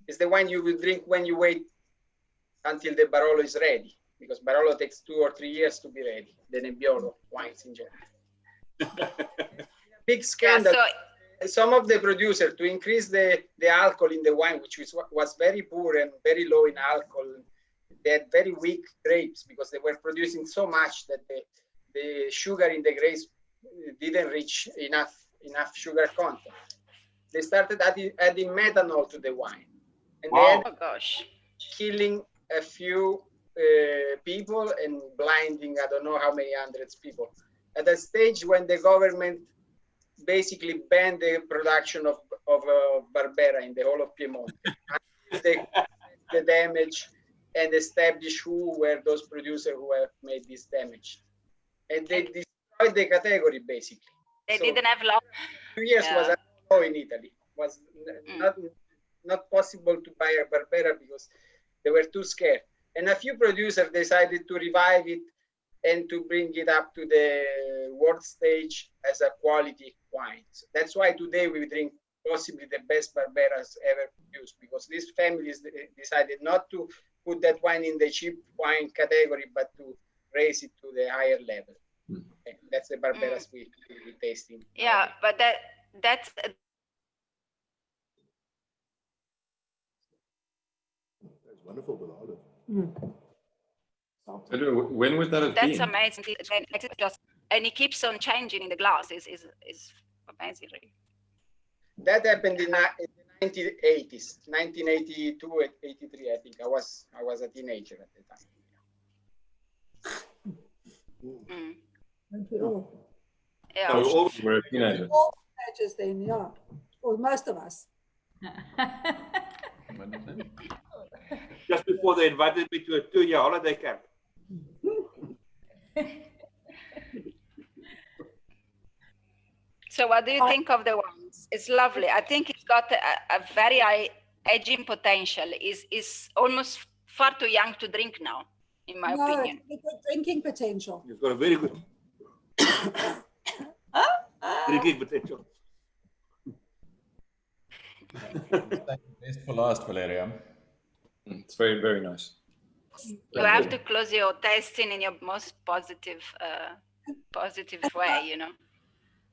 It's the wine you will drink when you wait until the Barolo is ready, because Barolo takes 2 or 3 years to be ready, the Nebbiolo wines in general. Big scandal. Some of the producers, to increase the alcohol in the wine, which was very poor and very low in alcohol, they had very weak grapes because they were producing so much that the sugar in the grapes didn't reach enough sugar content. They started adding methanol to the wine. And they ended killing a few people and blinding, I don't know how many hundreds people. At a stage when the government basically banned the production of Barbera in the whole of Piemonte. the damage and establish who were those producers who have made this damage. And they destroyed the category, basically. They didn't have law. 2 years was a law in Italy. Was not possible to buy a Barbera because they were too scared. And a few producers decided to revive it and to bring it up to the world stage as a quality wine. So that's why today we drink possibly the best Barberas ever produced, because these families decided not to put that wine in the cheap wine category, but to raise it to the higher level. Okay. That's the Barberas we're tasting. Yeah, but that's wonderful with olive. When would that have been? That's amazing. And it keeps on changing in the glass. Is amazing, really. That happened in the 1980s, 1982 and 83. I think I was a teenager at the time. Yeah. We all were a teenager. All teenagers then, yeah. Or most of us. Just before they invited me to a 2-year holiday camp. So what do you think of the wines? It's lovely. I think it's got a very high aging potential. Is almost far too young to drink now, in my opinion. It's a good drinking potential. It's got a very good drinking potential. Best for last, Valeria. It's very, very nice. You have to close your tasting in your most positive way, you know.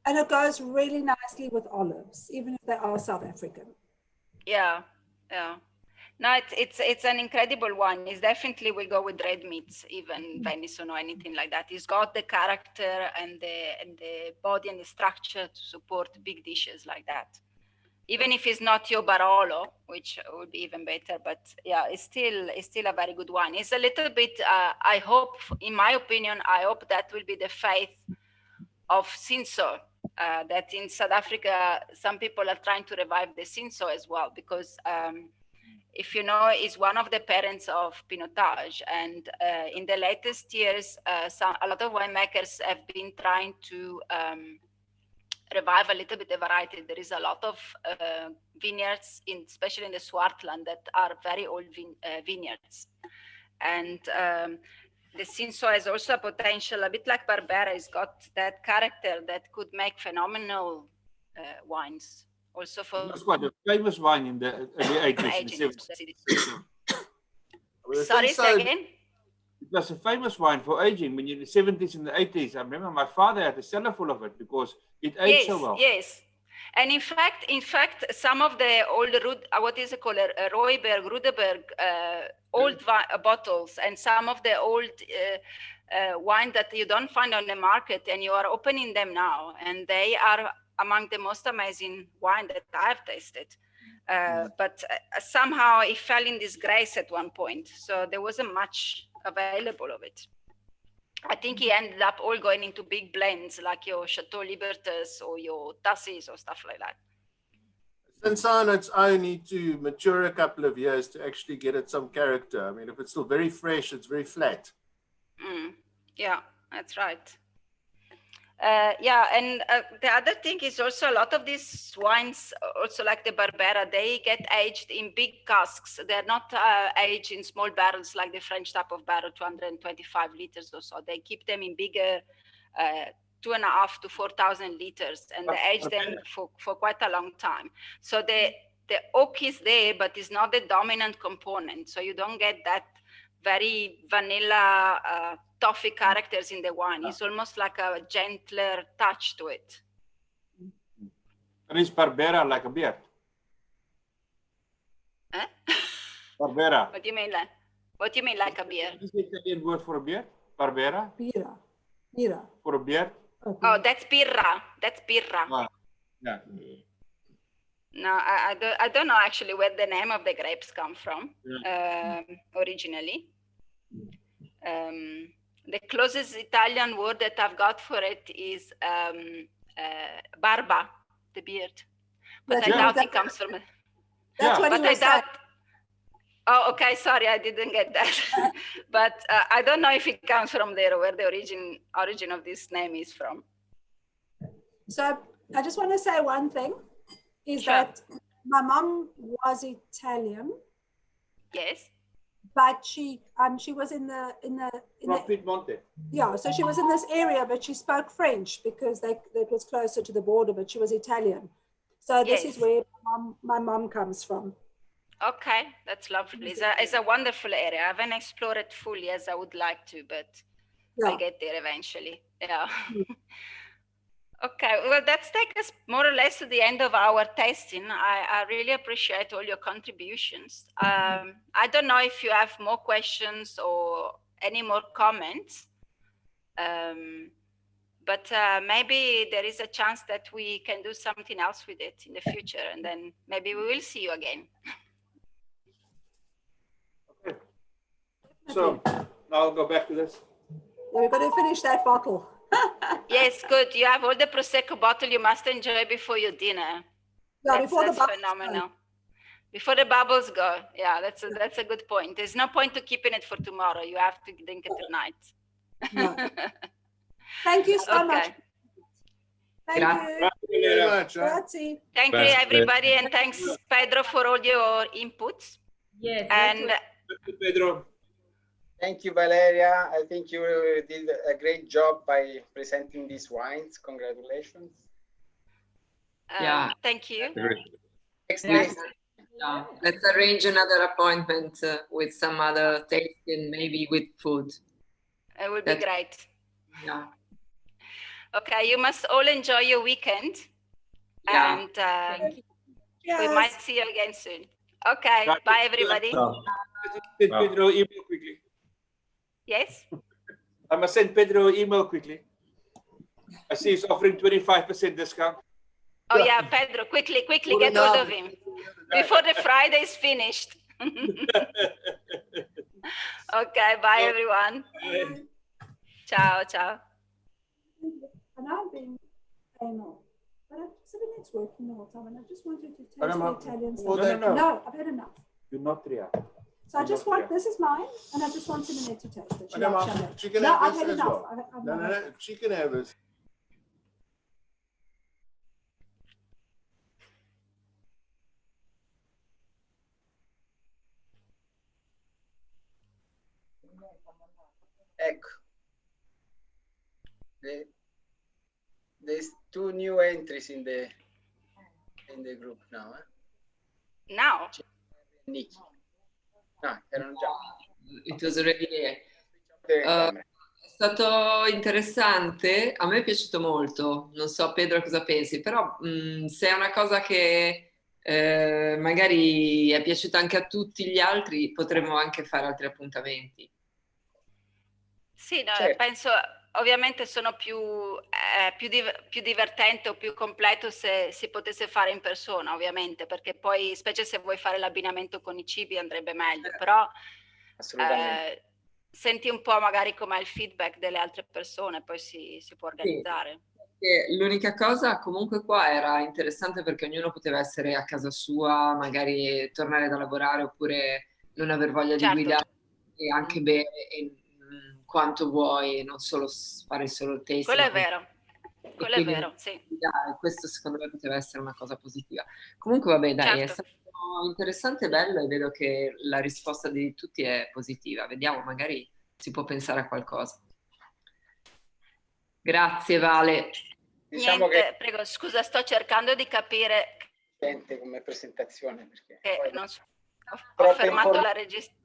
And it goes really nicely with olives, even if they are South African. Yeah, yeah. No, it's an incredible one. It definitely will go with red meats, even venison or anything like that. It's got the character and the body and the structure to support big dishes like that. Even if it's not your Barolo, which would be even better, but yeah, it's still a very good wine. It's a little bit. I hope, in my opinion, I hope that will be the fate of Cinsault. That in South Africa, some people are trying to revive the Cinsault as well, because if you know, it's one of the parents of Pinotage, and in the latest years, a lot of winemakers have been trying to revive a little bit the variety. There is a lot of vineyards, especially in the Swartland, that are very old vineyards, and the Cinsault has also a potential, a bit like Barbera. It's got that character that could make phenomenal wines. Also for it was quite a famous wine in the early 80s. Sorry, say again? It was a famous wine for aging when in the 70s and the 80s. I remember my father had a cellar full of it because it aged so well. Yes. And in fact, some of the old, what is it called, Rooiberg, Rudeberg, old bottles, and some of the old wine that you don't find on the market, and you are opening them now, and they are among the most amazing wine that I've tasted. But somehow it fell in disgrace at one point, so there wasn't much available of it. I think he ended up all going into big blends like your Chateau Libertas or your Tassis or stuff like that. Since on its own need to mature a couple of years to actually get it some character. I mean, if it's still very fresh, it's very flat. Yeah, that's right. Yeah, and the other thing is also a lot of these wines, also like the Barbera, they get aged in big casks. They're not aged in small barrels like the French type of barrel, 225 liters or so. They keep them in bigger 2,500 to 4,000 liters, and they age them for quite a long time. So the oak is there, but it's not the dominant component. So you don't get that very vanilla toffee characters in the wine. It's almost like a gentler touch to it. And is Barbera like a beer? Eh? Barbera. What do you mean like? What do you mean like a beer? Is the Italian word for a beer? Barbera? Bira. Bira. For a beer? Oh, that's birra. That's birra. Ah, yeah. No, I don't know actually where the name of the grapes come from originally. The closest Italian word that I've got for it is barba, the beard. But I doubt it comes from it. That's what but I doubt. Oh, okay. Sorry, I didn't get that. But I don't know if it comes from there or where the origin of this name is from. So I just want to say one thing, is that my mom was Italian. Yes. But she was in the Piedmonte. Yeah, so she was in this area, but she spoke French because that was closer to the border, but she was Italian. So this is where my mom comes from. Okay, that's lovely. It's a wonderful area. I haven't explored it fully as I would like to, but I'll get there eventually. Yeah. Okay, well, that's take us more or less to the end of our tasting. I really appreciate all your contributions. I don't know if you have more questions or any more comments, but maybe there is a chance that we can do something else with it in the future, and then maybe we will see you again. Okay. So now I'll go back to this. Yeah, we've got to finish that bottle. Yes, good. You have all the Prosecco bottle you must enjoy before your dinner. Yeah, before the bubbles phenomenal. go. Before the bubbles go. Yeah, that's a good point. There's no point to keeping it for tomorrow. You have to drink it tonight. No. Thank you so much. Thank you. Very much. Grazie. Thank you, everybody, and thanks, Pedro, for all your inputs. Yes. And Pedro. Thank you, Valeria. I think you did a great job by presenting these wines. Congratulations. Thank you. Let's arrange another appointment with some other tasting, maybe with food. It would be great. Yeah. Okay, you must all enjoy your weekend. Yeah. And we might see you again soon. Okay, bye, everybody. Pedro, email quickly. Yes? I must send Pedro an email quickly. I see he's offering 25% discount. Oh yeah, Pedro, quickly get hold of him before the Friday is finished. Okay, bye everyone. Bye. Ciao, ciao. And I'm being anal, but I've just been working the whole time, and I just wanted to taste the Italian stuff. No, I've had enough. You're not react. So I just want, this is mine, and I just want Simonette to taste it. She can have this as well. No, she can have this. Ecco. There's 2 new entries in the group now. Now? Nikki. No, erano già. It was already there. È stato interessante, a me è piaciuto molto, non so Pedro cosa pensi, però se è una cosa che magari è piaciuta anche a tutti gli altri, potremmo anche fare altri appuntamenti. Sì, no, penso ovviamente sono più divertente o più completo se si potesse fare in persona, ovviamente, perché poi, specie se vuoi fare l'abbinamento con i cibi, andrebbe meglio, però senti un po' magari com'è il feedback delle altre persone, poi si può organizzare. L'unica cosa comunque qua era interessante perché ognuno poteva essere a casa sua, magari tornare da lavorare oppure non aver voglia di guidare e anche bere quanto vuoi, non solo fare solo il tasting. Quello è vero, quello è vero, sì. Questo secondo me poteva essere una cosa positiva. Comunque vabbè, dai, è stato interessante e bello e vedo che la risposta di tutti è positiva. Vediamo, magari si può pensare a qualcosa. Grazie Vale. Diciamo Niente, prego, scusa, sto cercando di capire come presentazione perché non so, ho fermato la registrazione.